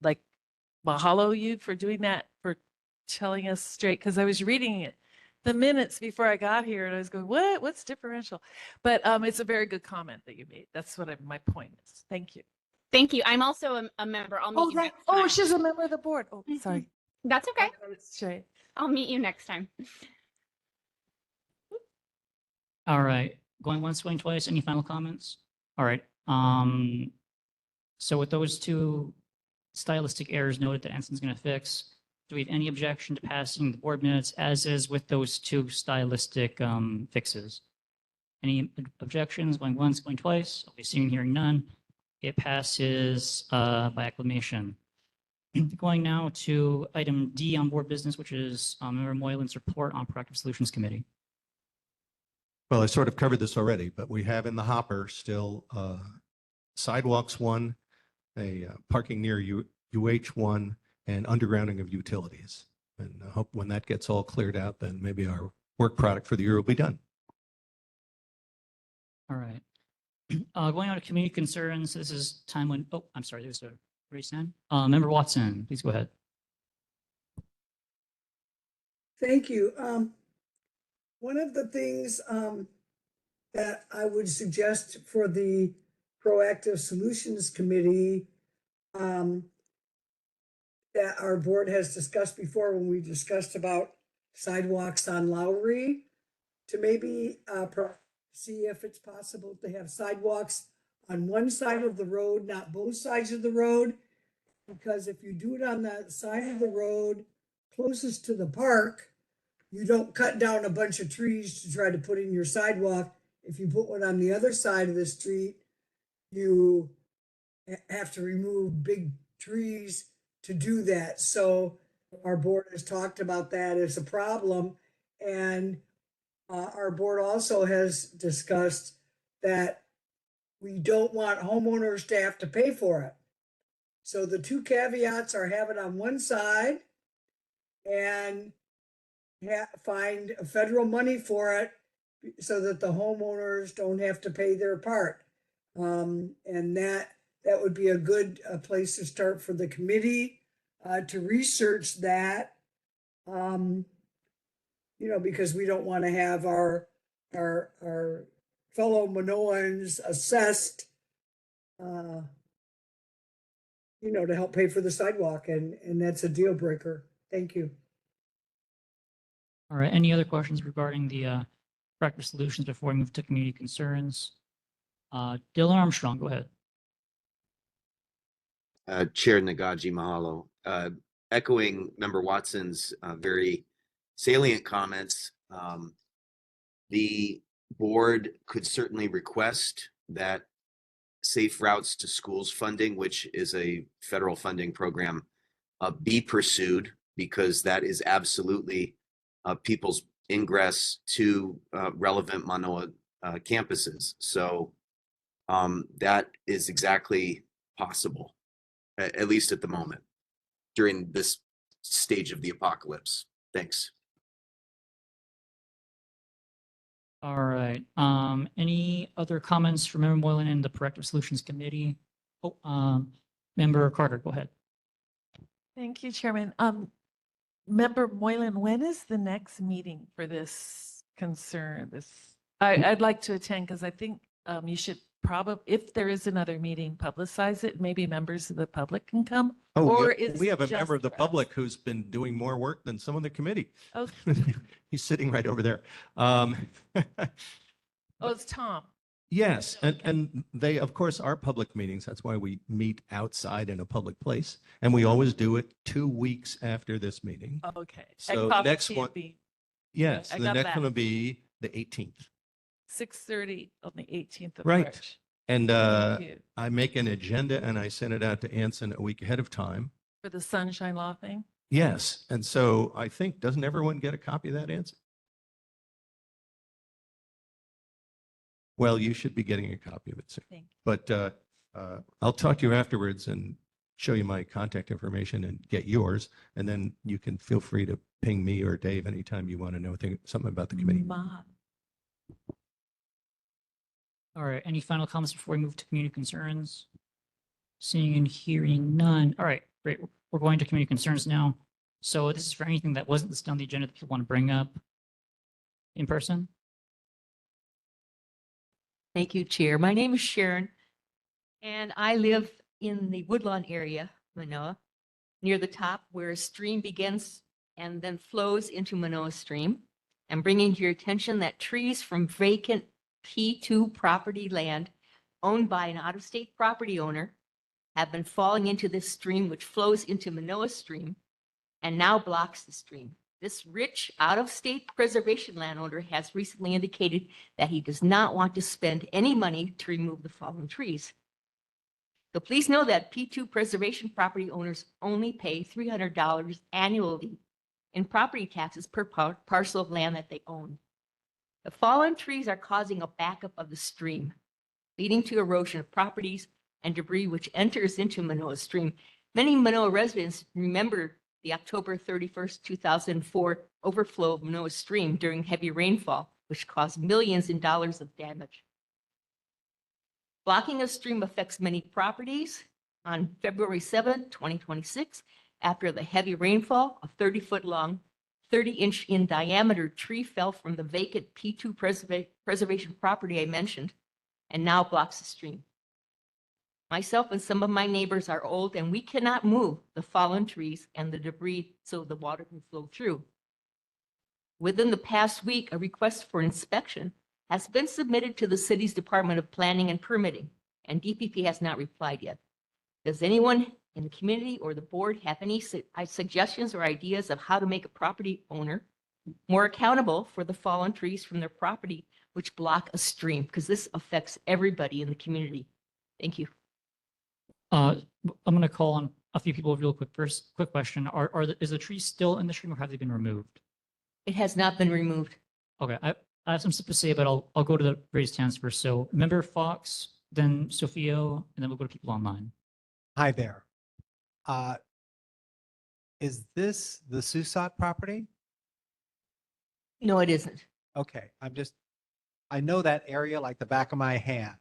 S19: like mahalo you for doing that, for telling us straight, because I was reading it the minutes before I got here and I was going, what's differential? But it's a very good comment that you made. That's what my point is. Thank you.
S6: Thank you. I'm also a member. I'll meet you next
S19: Oh,
S6: time.
S19: she's a member of the board. Oh, sorry.
S6: That's okay.
S19: Straight.
S6: I'll meet you next time.
S1: All right, going once, going twice. Any final comments? All right. So with those two stylistic errors noted that Anson's going to fix, do we have any objection to passing the board minutes as is with those two stylistic fixes? Any objections? Going once, going twice? Okay, seeing, hearing none. It passes by acclamation. Going now to item D on board business, which is Member Moylan's report on Proactive Solutions Committee.
S14: Well, I sort of covered this already, but we have in the hopper still sidewalks 1, a parking near UH 1, and undergrounding of utilities. And I hope when that gets all cleared out, then maybe our work product for the year will be done.
S1: All right. Going on to community concerns, this is time when, oh, I'm sorry, there's a raised hand. Member Watson, please go ahead.
S5: Thank you. One of the things that I would suggest for the Proactive Solutions Committee that our board has discussed before when we discussed about sidewalks on Lowry, to maybe see if it's possible to have sidewalks on one side of the road, not both sides of the road. Because if you do it on the side of the road closest to the park, you don't cut down a bunch of trees to try to put in your sidewalk. If you put one on the other side of the street, you have to remove big trees to do that. So our board has talked about that as a problem. And our board also has discussed that we don't want homeowners to have to pay for it. So the two caveats are have it on one side and find federal money for it so that the homeowners don't have to pay their part. And that would be a good place to start for the committee to research that. Because we don't want to have our fellow Manoans assessed to help pay for the sidewalk, and that's a deal breaker. Thank you.
S1: All right, any other questions regarding the practical solutions before we move to community concerns? Dylan Armstrong, go ahead.
S12: Chair Nagaji, mahalo. Echoing Member Watson's very salient comments, the board could certainly request that Safe Routes to Schools funding, which is a federal funding program, be pursued, because that is absolutely people's ingress to relevant Mānoa campuses. So that is exactly possible, at least at the moment, during this stage of the apocalypse. Thanks.
S1: All right. Any other comments from Member Moylan and the Corrective Solutions Committee? Oh, Member Carter, go ahead.
S19: Thank you, Chairman. Member Moylan, when is the next meeting for this concern? I'd like to attend, because I think you should probably, if there is another meeting, publicize it. Maybe members of the public can come.
S14: Oh,
S19: or
S14: yeah.
S19: is
S14: We
S19: it
S14: have a
S19: just
S14: member of the
S19: for us?
S14: public who's been doing more work than some of the committee.
S19: Okay.
S14: He's sitting right over there.
S19: Oh, it's Tom.
S14: Yes, and they, of course, are public meetings. That's why we meet outside in a public place. And we always do it 2 weeks after this meeting.
S19: Okay.
S14: So
S19: Coffee
S14: next one,
S19: Campy.
S14: yes,
S19: I
S14: the
S19: got
S14: next
S19: that.
S14: one will be the 18th.
S19: 6:30 on the 18th of
S14: Right.
S19: March.
S14: And
S19: Thank you.
S14: I make an agenda and I send it out to Anson a week ahead of time.
S19: For the Sunshine Law thing?
S14: Yes, and so I think, doesn't everyone get a copy of that, Anson? Well, you should be getting a copy of it soon.
S19: Thank you.
S14: But I'll talk to you afterwards and show you my contact information and get yours. And then you can feel free to ping me or Dave anytime you want to know something about the committee.
S1: All right, any final comments before we move to community concerns? Seeing and hearing none. All right, great. We're going to community concerns now. So this is for anything that wasn't listed on the agenda that people want to bring up in person.
S7: Thank you, Chair. My name is Sharon, and I live in the Woodlawn area, Manoa, near the top where a stream begins and then flows into Manoa Stream. I'm bringing to your attention that trees from vacant P2 property land owned by an out-of-state property owner have been falling into this stream, which flows into Manoa Stream and now blocks the stream. This rich out-of-state preservation landowner has recently indicated that he does not want to spend any money to remove the fallen trees. So please know that P2 preservation property owners only pay $300 annually in property taxes per parcel of land that they own. The fallen trees are causing a backup of the stream, leading to erosion of properties and debris which enters into Manoa Stream. Many Manoa residents remember the October 31st, 2004 overflow of Manoa Stream during heavy rainfall, which caused millions in dollars of damage. Blocking a stream affects many properties. On February 7, 2026, after the heavy rainfall, a 30-foot long, 30-inch in diameter tree fell from the vacant P2 preservation property I mentioned and now blocks the stream. Myself and some of my neighbors are old and we cannot move the fallen trees and the debris so the water can flow through. Within the past week, a request for inspection has been submitted to the city's Department of Planning and Permitting, and DPP has not replied yet. Does anyone in the community or the board have any suggestions or ideas of how to make a property owner more accountable for the fallen trees from their property which block a stream? Because this affects everybody in the community. Thank you.
S1: I'm going to call on a few people real quick. First, quick question. Is the tree still in the stream or have they been removed?
S7: It has not been removed.
S1: Okay, I have some stuff to say, but I'll go to the raised hands first. So Member Fox, then Sophia, and then we'll go to people online.
S3: Hi there. Is this the Susat property?
S7: No, it isn't.
S3: Okay, I know that area like the back of my hand.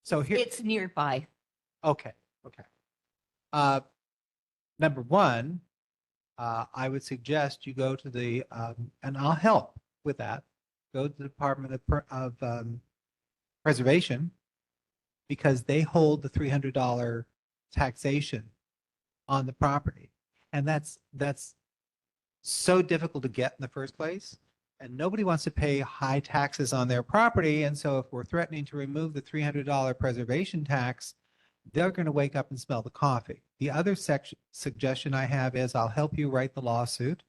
S3: So here.
S7: It's nearby.
S3: Okay. Number one, I would suggest you go to the, and I'll help with that. Go to the Department of Preservation because they hold the $300 taxation on the property. And that's so difficult to get in the first place. And nobody wants to pay high taxes on their property. And so if we're threatening to remove the $300 preservation tax, they're going to wake up and smell the coffee. The other suggestion I have is I'll help you write the lawsuit,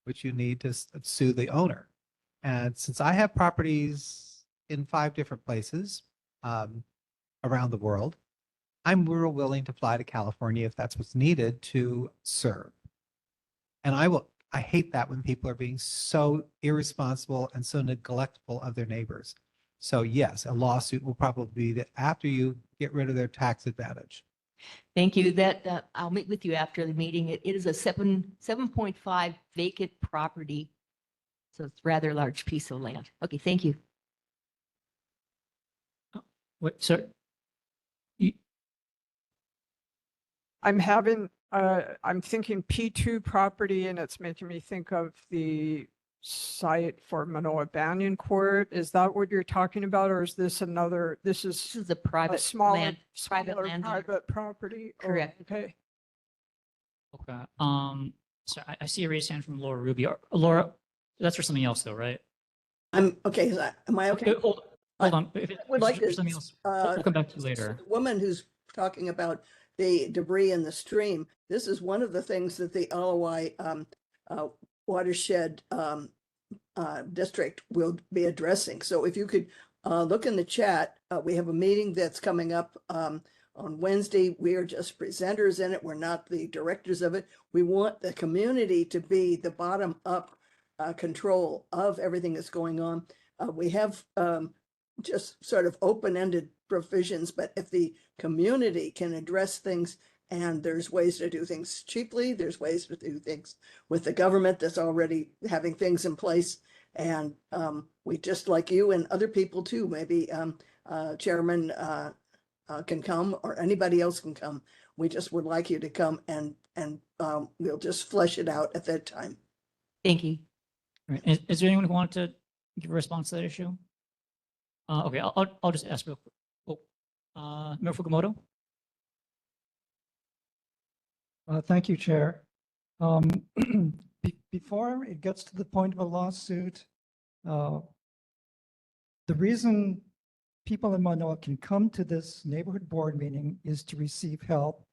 S3: which you need to sue the owner. And since I have properties in 5 different places around the world, I'm real willing to fly to California if that's what's needed to serve. And I hate that when people are being so irresponsible and so neglectful of their neighbors. So yes, a lawsuit will probably be that after you get rid of their tax advantage.
S7: Thank you. That I'll meet with you after the meeting. It is a 7.5 vacant property. So it's a rather large piece of land. Okay, thank you.
S1: What, sir?
S21: I'm thinking P2 property, and it's making me think of the site for Mānoa Banyan Court. Is that what you're talking about, or is this another? This is
S7: a private
S21: smaller,
S7: land, private
S21: smaller
S7: land.
S21: private property. Oh,
S7: Correct.
S21: okay.
S1: Okay. So I see a raised hand from Laura Rubio. Laura, that's for something else though, right?
S11: I'm okay. Am I okay?
S1: Hold on. If
S11: I would like to.
S1: something else, we'll come back to you later.
S11: The woman who's talking about the debris in the stream. This is one of the things that the LOI watershed district will be addressing. So if you could look in the chat, we have a meeting that's coming up on Wednesday. We are just presenters in it. We're not the directors of it. We want the community to be the bottom up control of everything that's going on. We have just sort of open-ended provisions, but if the community can address things, and there's ways to do things cheaply, there's ways to do things with the government that's already having things in place. And we just like you and other people too, maybe Chairman can come or anybody else can come. We just would like you to come and we'll just flesh it out at that time.
S7: Thank you.
S1: All right. Is there anyone who wanted to give a response to that issue? Okay, I'll just ask real quick. Mayor Fukumoto?
S18: Thank you, Chair. Before it gets to the point of a lawsuit, the reason people in Mānoa can come to this neighborhood board meeting is to receive help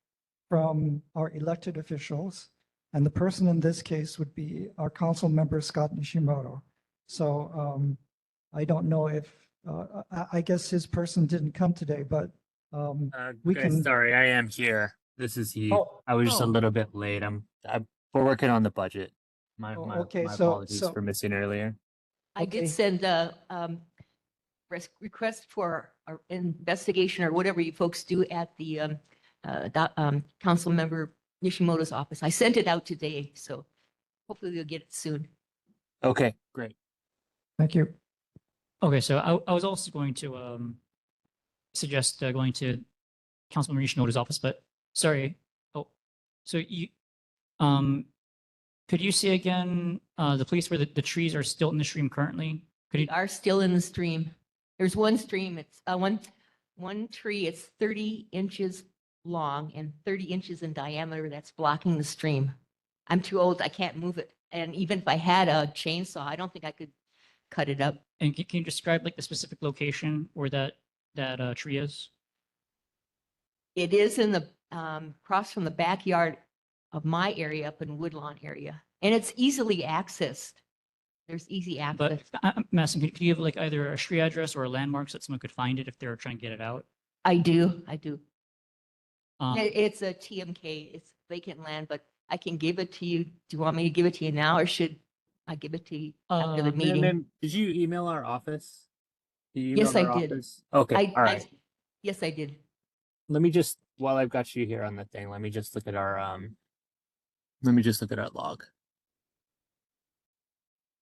S18: from our elected officials. And the person in this case would be our council member, Scott Nishimoto. So I don't know if, I guess his person didn't come today, but we
S9: guys,
S18: can.
S9: sorry, I am here. This is he.
S18: Oh,
S9: I was just a
S18: oh.
S9: little bit late. We're working on the budget. My
S18: okay,
S9: apologies
S18: so
S9: for missing earlier.
S7: I did send a request for our investigation or whatever you folks do at the council member Nishimoto's office. I sent it out today, so hopefully we'll get it soon.
S9: Okay, great.
S18: Thank you.
S1: Okay, so I was also going to suggest going to Councilman Nishimoto's office, but sorry. Oh, so you could you see again the place where the trees are still in the stream currently? Could you?
S7: Are still in the stream. There's one stream. It's one tree. It's 30 inches long and 30 inches in diameter. That's blocking the stream. I'm too old. I can't move it. And even if I had a chainsaw, I don't think I could cut it up.
S1: And can you describe like the specific location where that tree is?
S7: It is in the across from the backyard of my area up in Woodlawn area, and it's easily accessed. There's easy access.
S1: But I'm asking, could you have like either a street address or a landmark so that someone could find it if they were trying to get it out?
S7: I do.
S1: Um,
S7: It's a TMK. It's vacant land, but I can give it to you. Do you want me to give it to you now, or should I give it to you after the meeting?
S9: Then did you email our office?
S7: Yes, I did.
S9: Okay, all right.
S7: Yes, I did.
S9: Let me just, while I've got you here on the thing, let me just look at our log.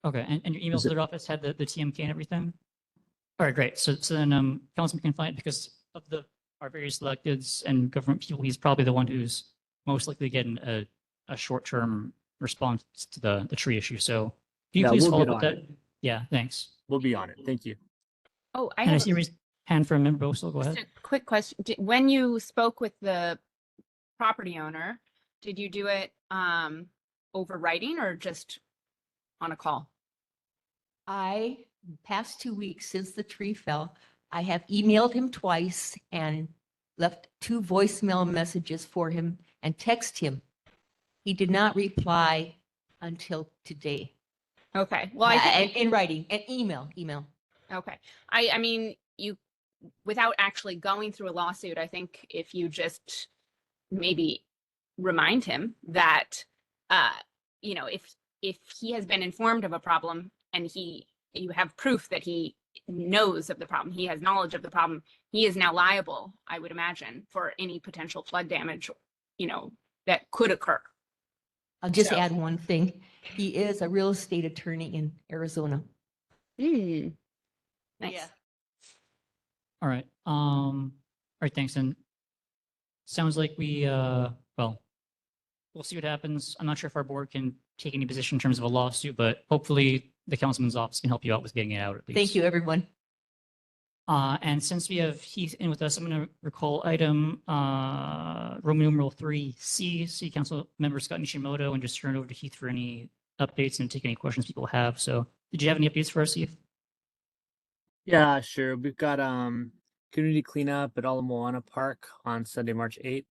S1: Okay, and your email to their office had the TMK and everything? All right, great. So then Councilman can find it because of our various electeds and government people, he's probably the one who's most likely getting a short-term response to the tree issue. So can you please follow up with that? Yeah, thanks.
S9: We'll be on it. Thank you.
S6: Oh, I
S1: And I
S6: have
S1: see a reason. hand from member Boso, go
S6: Just
S1: ahead.
S6: a quick question. When you spoke with the property owner, did you do it over writing or just on a call?
S7: Past 2 weeks since the tree fell, I have emailed him twice and left 2 voicemail messages for him and text him. He did not reply until today.
S6: Okay. Well, I think
S7: in writing, and email.
S6: okay. I mean, you without actually going through a lawsuit, I think if you just maybe remind him that you know, if he has been informed of a problem and you have proof that he knows of the problem, he has knowledge of the problem, he is now liable, I would imagine, for any potential flood damage, you know, that could occur.
S7: I'll just add one thing. He is a real estate attorney in Arizona.
S6: Nice.
S7: Yeah.
S1: All right. All right, thanks. And sounds like well, we'll see what happens. I'm not sure if our board can take any position in terms of a lawsuit, but hopefully the councilman's office can help you out with getting it out at least.
S7: Thank you, everyone.
S1: And since we have Heath in with us, I'm going to recall item Roman numeral 3C, City Council Member Scott Nishimoto, and just turn it over to Heath for any updates and take any questions people have. So did you have any updates for us, Heath?
S9: Yeah, sure. We've got community cleanup at Ala Moana Park on Sunday, March 8th.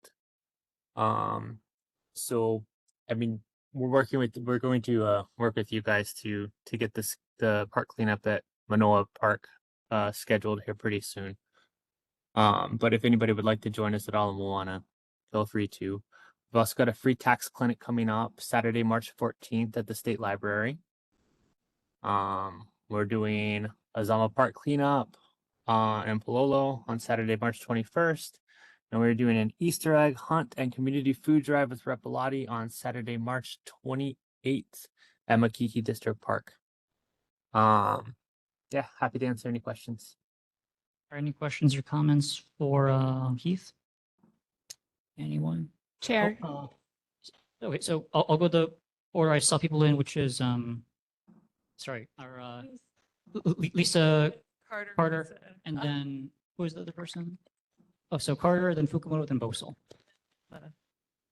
S9: So I mean, we're going to work with you guys to get the park cleanup at Mānoa Park scheduled here pretty soon. But if anybody would like to join us at Ala Moana, feel free to. We've also got a free tax clinic coming up Saturday, March 14th at the State Library. We're doing a Zama Park cleanup in Palolo on Saturday, March 21st. And we're doing an Easter egg hunt and community food drive with Repilati on Saturday, March 28th at Makiki District Park. Yeah, happy to answer any questions.
S1: Are any questions or comments for Heath? Anyone?
S6: Chair.
S1: Okay, so I'll go the order I saw people in, which is sorry, our Lisa Carter, and then who was the other person? Oh, so Carter, then Fukumoto, then Bosel.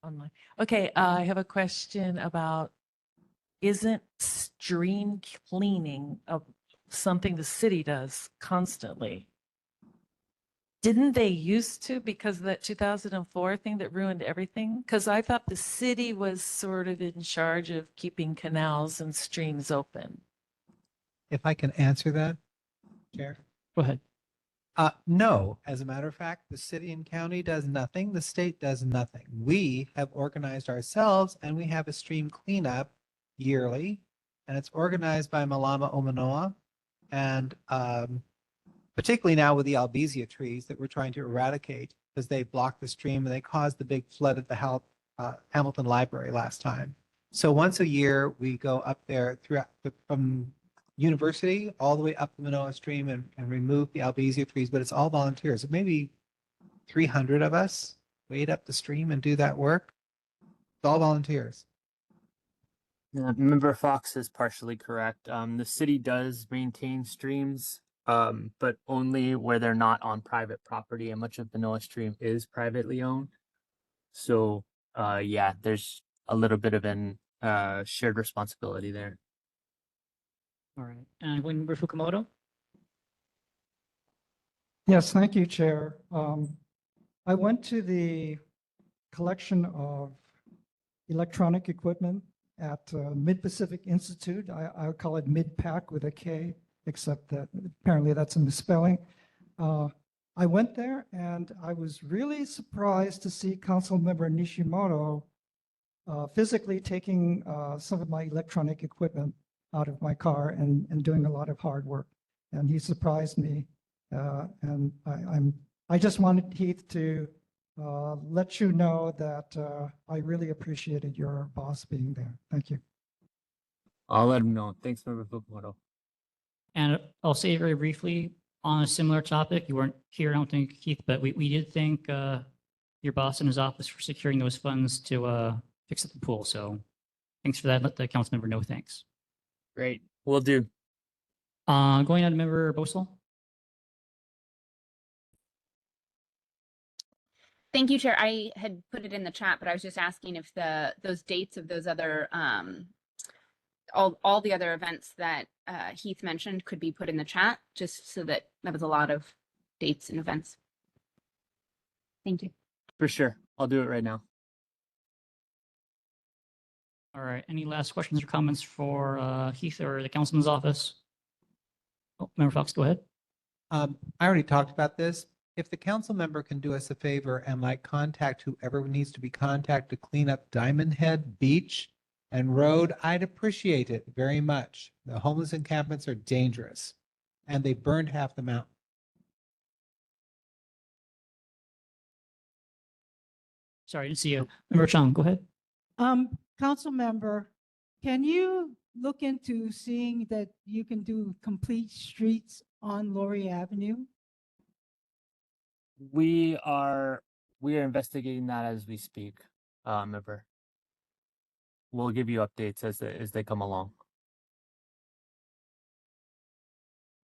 S19: Online. Okay, I have a question about, isn't stream cleaning of something the city does constantly? Didn't they used to, because of that 2004 thing that ruined everything? Because I thought the city was sort of in charge of keeping canals and streams open.
S3: If I can answer that, Chair.
S1: Go ahead.
S3: No, as a matter of fact, the city and county does nothing. The state does nothing. We have organized ourselves and we have a stream cleanup yearly, and it's organized by Malama o Manoa. And particularly now with the albizia trees that we're trying to eradicate because they block the stream and they caused the big flood at the Hamilton Library last time. So once a year, we go up there from University all the way up the Manoa Stream and remove the albizia trees, but it's all volunteers. Maybe 300 of us wade up the stream and do that work. It's all volunteers.
S9: Yeah, Member Fox is partially correct. The city does maintain streams, but only where they're not on private property, and much of Manoa Stream is privately owned. So yeah, there's a little bit of an shared responsibility there.
S1: All right. And Member Fukumoto?
S18: Yes, thank you, Chair. I went to the collection of electronic equipment at Mid-Pacific Institute. I would call it Mid-Pac with a K, except that apparently that's a misspelling. I went there and I was really surprised to see Councilmember Nishimoto physically taking some of my electronic equipment out of my car and doing a lot of hard work. And he surprised me. And I just wanted Heath to let you know that I really appreciated your boss being there. Thank you.
S9: I'll let him know. Thanks, Member Fukumoto.
S1: And I'll say very briefly on a similar topic, you weren't here, I don't think, Keith, but we did thank your boss and his office for securing those funds to fix up the pool. So thanks for that. Let the council member know. Thanks.
S9: Great. Will do.
S1: Going on to Member Bosel.
S6: Thank you, Chair. I had put it in the chat, but I was just asking if those dates of those other all the other events that Heath mentioned could be put in the chat, just so that was a lot of dates and events. Thank you.
S9: For sure. I'll do it right now.
S1: All right. Any last questions or comments for Heath or the councilman's office? Oh, Member Fox, go ahead.
S3: I already talked about this. If the council member can do us a favor and like contact whoever needs to be contacted to clean up Diamond Head Beach and Road, I'd appreciate it very much. The homeless encampments are dangerous and they burned half the mountain.
S1: Sorry, I didn't see you. Member Chung, go ahead.
S8: Council member, can you look into seeing that you can do complete streets on Laurie Avenue?
S9: We are investigating that as we speak, member. We'll give you updates as they come along.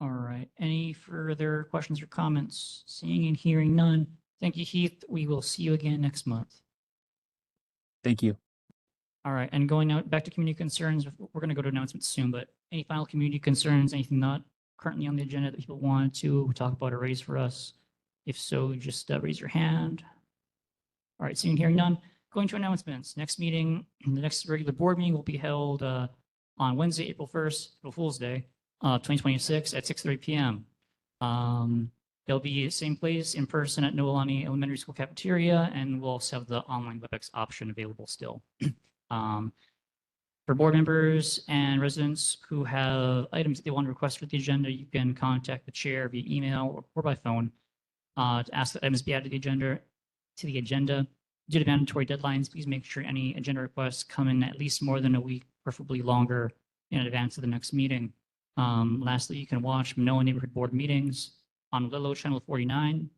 S1: All right. Any further questions or comments? Seeing and hearing none. Thank you, Heath. We will see you again next month.
S9: Thank you.
S1: All right. And going out back to community concerns, we're going to go to announcements soon, but any final community concerns, anything not currently on the agenda that people wanted to talk about or raise for us? If so, just raise your hand. All right. Seeing and hearing none. Going to announcements. Next meeting, the next regular board meeting will be held on Wednesday, April 1st, April Fool's Day, 2026 at 6:30 p.m. They'll be the same place in person at Noelani Elementary School cafeteria, and we'll also have the online WebEx option available still. For board members and residents who have items that they want to request for the agenda, you can contact the chair via email or by phone to ask that items be added to the agenda. Due to mandatory deadlines, please make sure any agenda requests come in at least more than a week, preferably longer, in advance of the next meeting. Lastly, you can watch Mānoa Neighborhood Board meetings on Lilo Channel 49.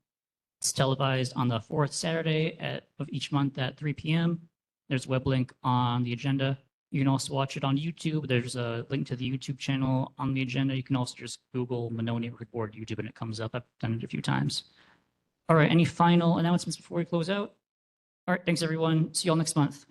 S1: It's televised on the fourth Saturday of each month at 3 p.m. There's a web link on the agenda. You can also watch it on YouTube. There's a link to the YouTube channel on the agenda. You can also just Google Mānoa Neighborhood Board YouTube and it comes up. I've done it a few times. All right, any final announcements before we close out? All right, thanks everyone. See you all next month.